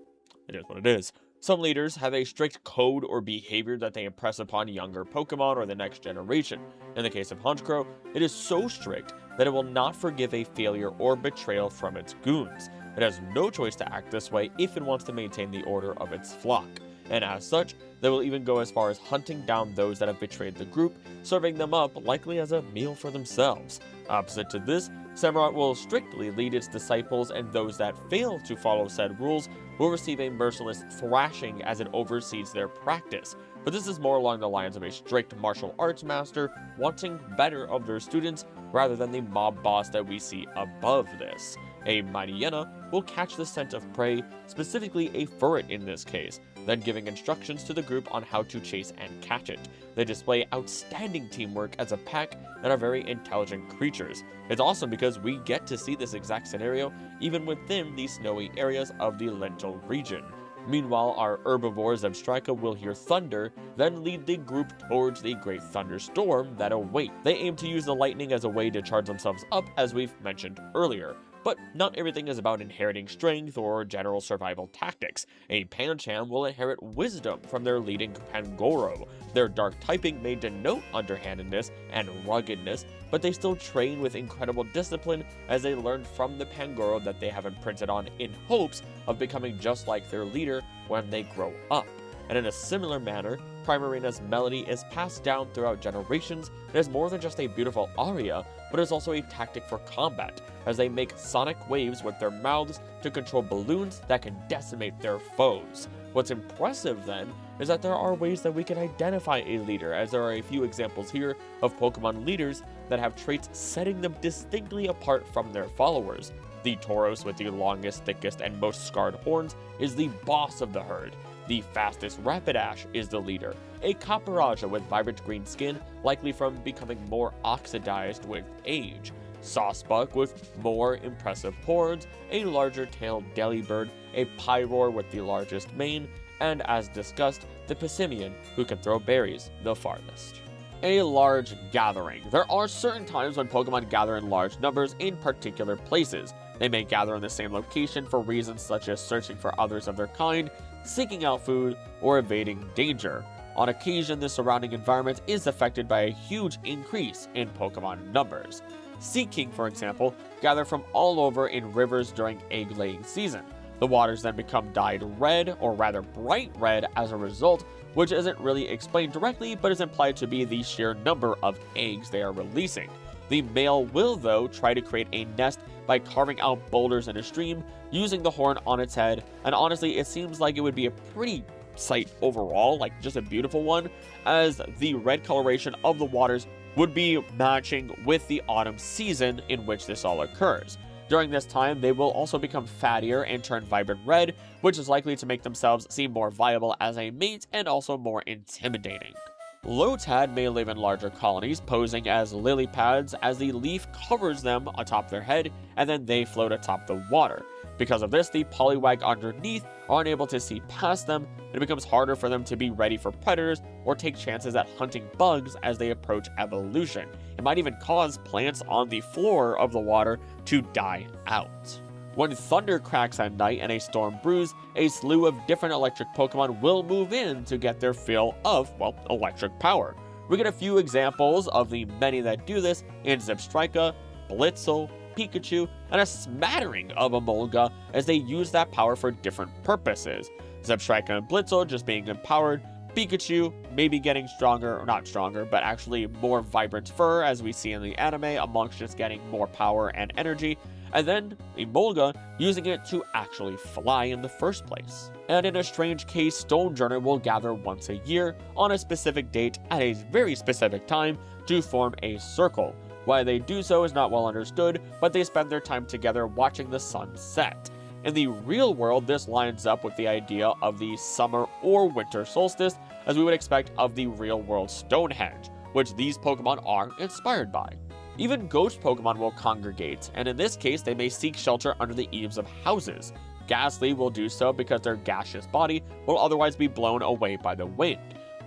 it is what it is. Some leaders have a strict code or behavior that they impress upon younger Pokemon or the next generation. In the case of Honchkrow, it is so strict that it will not forgive a failure or betrayal from its goons. It has no choice to act this way if it wants to maintain the order of its flock, and as such, they will even go as far as hunting down those that have betrayed the group, serving them up likely as a meal for themselves. Opposite to this, Samurott will strictly lead its disciples, and those that fail to follow said rules will receive a merciless thrashing as it oversees their practice. But this is more along the lines of a strict martial arts master wanting better of their students rather than the mob boss that we see above this. A Mightyena will catch the scent of prey, specifically a ferret in this case, then giving instructions to the group on how to chase and catch it. They display outstanding teamwork as a pack and are very intelligent creatures. It's awesome because we get to see this exact scenario even within the snowy areas of the Lentil region. Meanwhile, our herbivore Zebstrika will hear thunder, then lead the group towards the great thunderstorm that awaits. They aim to use the lightning as a way to charge themselves up, as we've mentioned earlier. But not everything is about inheriting strength or general survival tactics. A Pancham will inherit wisdom from their leading Pangoro. Their dark typing may denote underhandedness and ruggedness, but they still train with incredible discipline as they learn from the Pangoro that they have imprinted on in hopes of becoming just like their leader when they grow up. And in a similar manner, Primarina's melody is passed down throughout generations and is more than just a beautiful aria, but is also a tactic for combat, as they make sonic waves with their mouths to control balloons that can decimate their foes. What's impressive then is that there are ways that we can identify a leader, as there are a few examples here of Pokemon leaders that have traits setting them distinctly apart from their followers. The Tauros with the longest, thickest, and most scarred horns is the boss of the herd. The fastest Rapidash is the leader, a Copperajah with vibrant green skin, likely from becoming more oxidized with age. Saucebuck with more impressive horns, a larger-tailed Delibird, a Pyroar with the largest mane, and as discussed, the Pissimian, who can throw berries the farthest. A large gathering. There are certain times when Pokemon gather in large numbers in particular places. They may gather in the same location for reasons such as searching for others of their kind, seeking out food, or evading danger. On occasion, the surrounding environment is affected by a huge increase in Pokemon numbers. Seaking, for example, gather from all over in rivers during egg-laying season. The waters then become dyed red, or rather bright red as a result, which isn't really explained directly but is implied to be the sheer number of eggs they are releasing. The male will, though, try to create a nest by carving out boulders in a stream, using the horn on its head, and honestly, it seems like it would be a pretty sight overall, like just a beautiful one, as the red coloration of the waters would be matching with the autumn season in which this all occurs. During this time, they will also become fattier and turn vibrant red, which is likely to make themselves seem more viable as a mate and also more intimidating. Lotad may live in larger colonies, posing as lily pads as the leaf covers them atop their head, and then they float atop the water. Because of this, the Poliwag underneath are unable to see past them, and it becomes harder for them to be ready for predators or take chances at hunting bugs as they approach evolution. It might even cause plants on the floor of the water to die out. When thunder cracks at night and a storm brews, a slew of different electric Pokemon will move in to get their fill of, well, electric power. We get a few examples of the many that do this in Zebstrika, Blitzel, Pikachu, and a smattering of Emolga as they use that power for different purposes. Zebstrika and Blitzel just being empowered, Pikachu maybe getting stronger, or not stronger, but actually more vibrant fur as we see in the anime, amongst just getting more power and energy, and then Emolga using it to actually fly in the first place. And in a strange case, Stonejourner will gather once a year on a specific date at a very specific time to form a circle. Why they do so is not well understood, but they spend their time together watching the sun set. In the real world, this lines up with the idea of the summer or winter solstice, as we would expect of the real world Stonehenge, which these Pokemon are inspired by. Even ghost Pokemon will congregate, and in this case they may seek shelter under the eaves of houses. Ghastly will do so because their gaseous body will otherwise be blown away by the wind.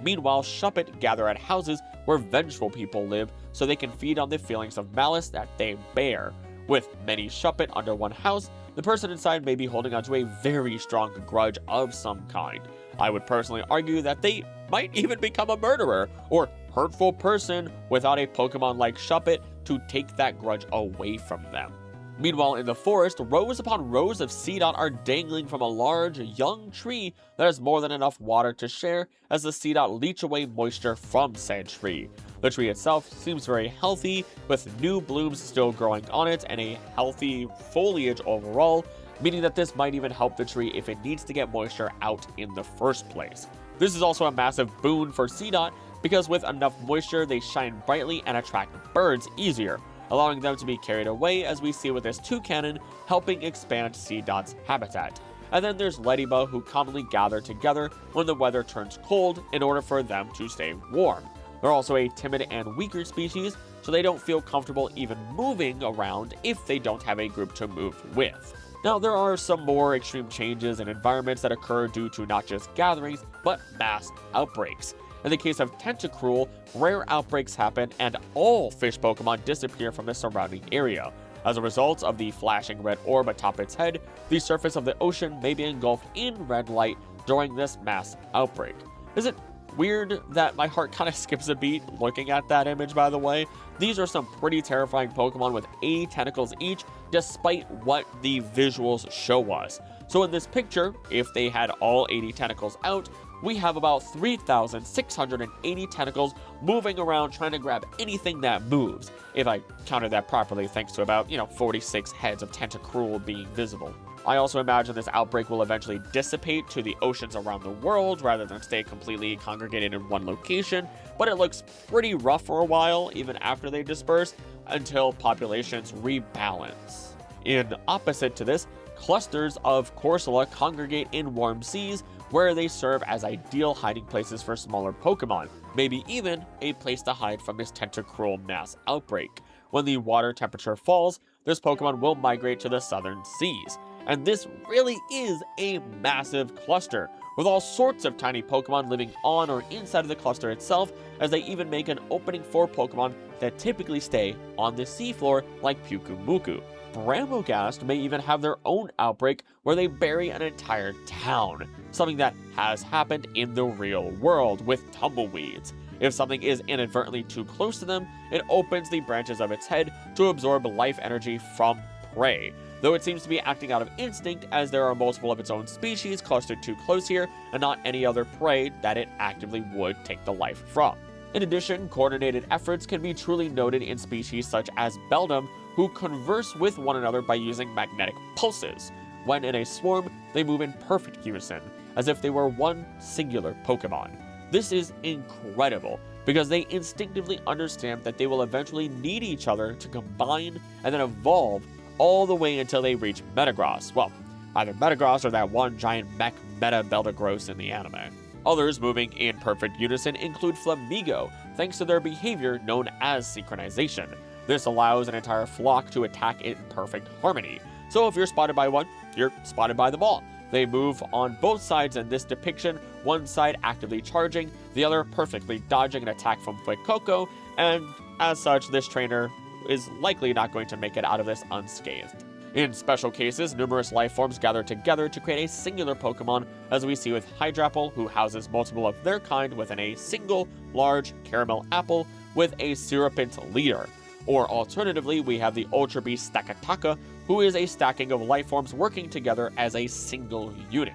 Meanwhile, Shuppet gather at houses where vengeful people live so they can feed on the feelings of malice that they bear. With many Shuppet under one house, the person inside may be holding onto a very strong grudge of some kind. I would personally argue that they might even become a murderer or hurtful person without a Pokemon like Shuppet to take that grudge away from them. Meanwhile, in the forest, rows upon rows of Seedot are dangling from a large, young tree that has more than enough water to share as the Seedot leach away moisture from said tree. The tree itself seems very healthy, with new blooms still growing on it and a healthy foliage overall, meaning that this might even help the tree if it needs to get moisture out in the first place. This is also a massive boon for Seedot, because with enough moisture, they shine brightly and attract birds easier, allowing them to be carried away, as we see with this toucan, helping expand Seedot's habitat. And then there's Ladybug, who commonly gather together when the weather turns cold in order for them to stay warm. They're also a timid and weaker species, so they don't feel comfortable even moving around if they don't have a group to move with. Now, there are some more extreme changes in environments that occur due to not just gatherings, but mass outbreaks. In the case of Tentacruel, rare outbreaks happen and all fish Pokemon disappear from the surrounding area. As a result of the flashing red orb atop its head, the surface of the ocean may be engulfed in red light during this mass outbreak. Is it weird that my heart kind of skips a beat looking at that image, by the way? These are some pretty terrifying Pokemon with 80 tentacles each, despite what the visuals show us. So in this picture, if they had all 80 tentacles out, we have about 3,680 tentacles moving around trying to grab anything that moves, if I counted that properly, thanks to about, 46 heads of Tentacruel being visible. I also imagine this outbreak will eventually dissipate to the oceans around the world rather than stay completely congregated in one location, but it looks pretty rough for a while, even after they disperse, until populations rebalance. In opposite to this, clusters of Corsola congregate in warm seas, where they serve as ideal hiding places for smaller Pokemon, maybe even a place to hide from this Tentacruel mass outbreak. When the water temperature falls, this Pokemon will migrate to the southern seas. And this really is a massive cluster, with all sorts of tiny Pokemon living on or inside of the cluster itself, as they even make an opening for Pokemon that typically stay on the seafloor like Pyukumuku. Bramogast may even have their own outbreak where they bury an entire town, something that has happened in the real world with tumbleweeds. If something is inadvertently too close to them, it opens the branches of its head to absorb life energy from prey, though it seems to be acting out of instinct, as there are multiple of its own species clustered too close here and not any other prey that it actively would take the life from. In addition, coordinated efforts can be truly noted in species such as Beldum, who converse with one another by using magnetic pulses. When in a swarm, they move in perfect unison, as if they were one singular Pokemon. This is incredible, because they instinctively understand that they will eventually need each other to combine and then evolve all the way until they reach Metagross. Well, either Metagross or that one giant mech Meta Beldagross in the anime. Others moving in perfect unison include Flamigo, thanks to their behavior known as synchronization. This allows an entire flock to attack in perfect harmony. So if you're spotted by one, you're spotted by them all. They move on both sides in this depiction, one side actively charging, the other perfectly dodging an attack from Fuecoco, and as such, this trainer is likely not going to make it out of this unscathed. In special cases, numerous life forms gather together to create a singular Pokemon, as we see with Hydrapple, who houses multiple of their kind within a single large caramel apple with a Syrupant leader. Or alternatively, we have the Ultra Beast Stakataka, who is a stacking of life forms working together as a single unit.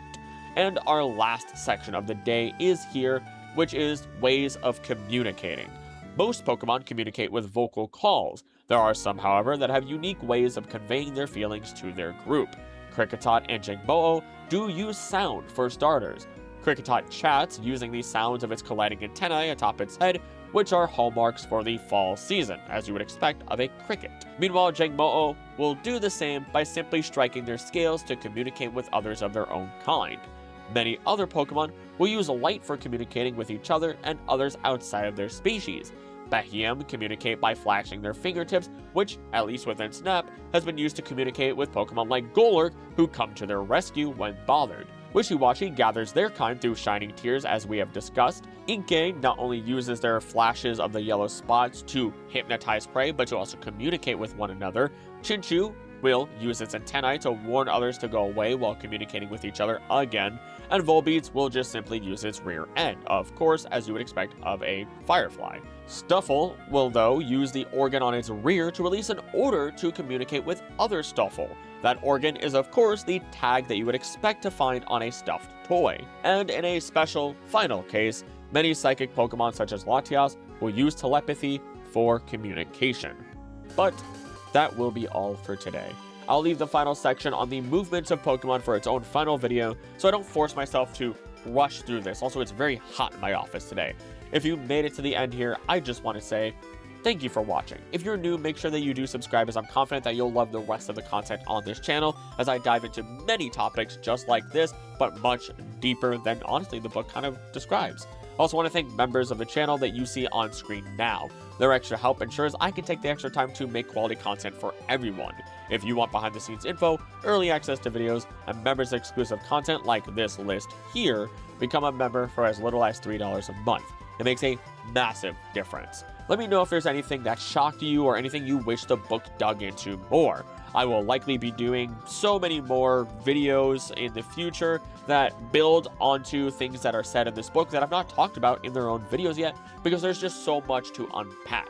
And our last section of the day is here, which is ways of communicating. Most Pokemon communicate with vocal calls. There are some, however, that have unique ways of conveying their feelings to their group. Kricketot and Jangmo-o do use sound for starters. Kricketot chats using the sounds of its colliding antennae atop its head, which are hallmarks for the fall season, as you would expect of a cricket. Meanwhile, Jangmo-o will do the same by simply striking their scales to communicate with others of their own kind. Many other Pokemon will use light for communicating with each other and others outside of their species. Behiam communicate by flashing their fingertips, which, at least within Snap, has been used to communicate with Pokemon like Golurk, who come to their rescue when bothered. Wishiwashi gathers their kind through shining tears, as we have discussed. Inkay not only uses their flashes of the yellow spots to hypnotize prey, but to also communicate with one another. Chinchu will use its antennae to warn others to go away while communicating with each other again, and Volbeats will just simply use its rear end, of course, as you would expect of a firefly. Stuffle will, though, use the organ on its rear to release an order to communicate with other Stuffle. That organ is, of course, the tag that you would expect to find on a stuffed toy. And in a special, final case, many psychic Pokemon such as Latias will use telepathy for communication. But that will be all for today. I'll leave the final section on the movements of Pokemon for its own final video, so I don't force myself to rush through this. Also, it's very hot in my office today. If you made it to the end here, I just want to say thank you for watching. If you're new, make sure that you do subscribe, as I'm confident that you'll love the rest of the content on this channel as I dive into many topics just like this, but much deeper than, honestly, the book kind of describes. I also want to thank members of the channel that you see on screen now. Their extra help ensures I can take the extra time to make quality content for everyone. If you want behind the scenes info, early access to videos, and members exclusive content like this list here, become a member for as little as $3 a month. It makes a massive difference. Let me know if there's anything that shocked you or anything you wish the book dug into more. I will likely be doing so many more videos in the future that build onto things that are said in this book that I've not talked about in their own videos yet, because there's just so much to unpack.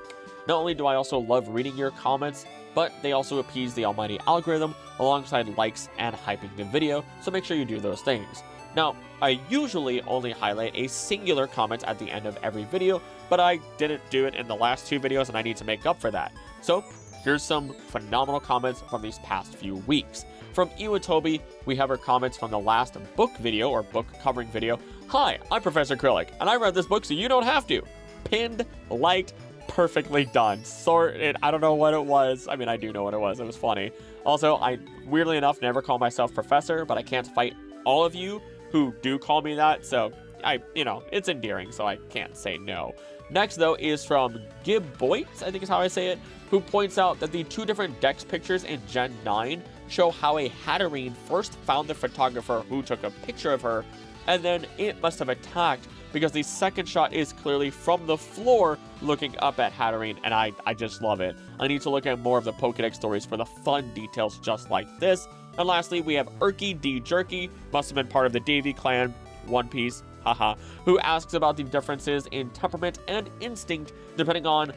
Not only do I also love reading your comments, but they also appease the almighty algorithm alongside likes and hyping the video, so make sure you do those things. Now, I usually only highlight a singular comment at the end of every video, but I didn't do it in the last 2 videos and I need to make up for that. So here's some phenomenal comments from these past few weeks. From Iwatobi, we have her comments from the last book video, or book covering video. Hi, I'm Professor Acrylic, and I read this book so you don't have to. Pinned, liked, perfectly done. Sorted. I don't know what it was. I mean, I do know what it was. It was funny. Also, I, weirdly enough, never call myself Professor, but I can't fight all of you who do call me that, so it's endearing, so I can't say no. Next, though, is from Gibboit, I think is how I say it, who points out that the 2 different Dex pictures in Gen 9 show how a Hatterene first found the photographer who took a picture of her, and then it must have attacked, because the second shot is clearly from the floor looking up at Hatterene, and I just love it. I need to look at more of the Pokedex stories for the fun details just like this. And lastly, we have Urky D. Jerky, must have been part of the Davy clan, One Piece, haha, who asks about the differences in temperament and instinct depending on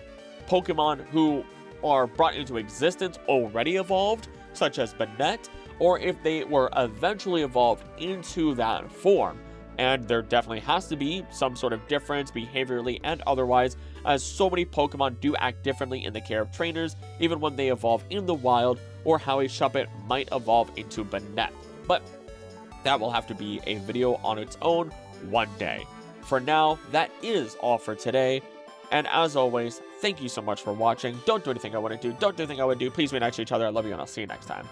Pokemon who are brought into existence already evolved, such as Banette, or if they were eventually evolved into that form. And there definitely has to be some sort of difference behaviorally and otherwise, as so many Pokemon do act differently in the care of trainers, even when they evolve in the wild, or how a Shuppet might evolve into Banette. But that will have to be a video on its own one day. For now, that is all for today, and as always, thank you so much for watching. Don't do anything I wouldn't do, don't do anything I would do, please be nice to each other, I love you, and I'll see you next time.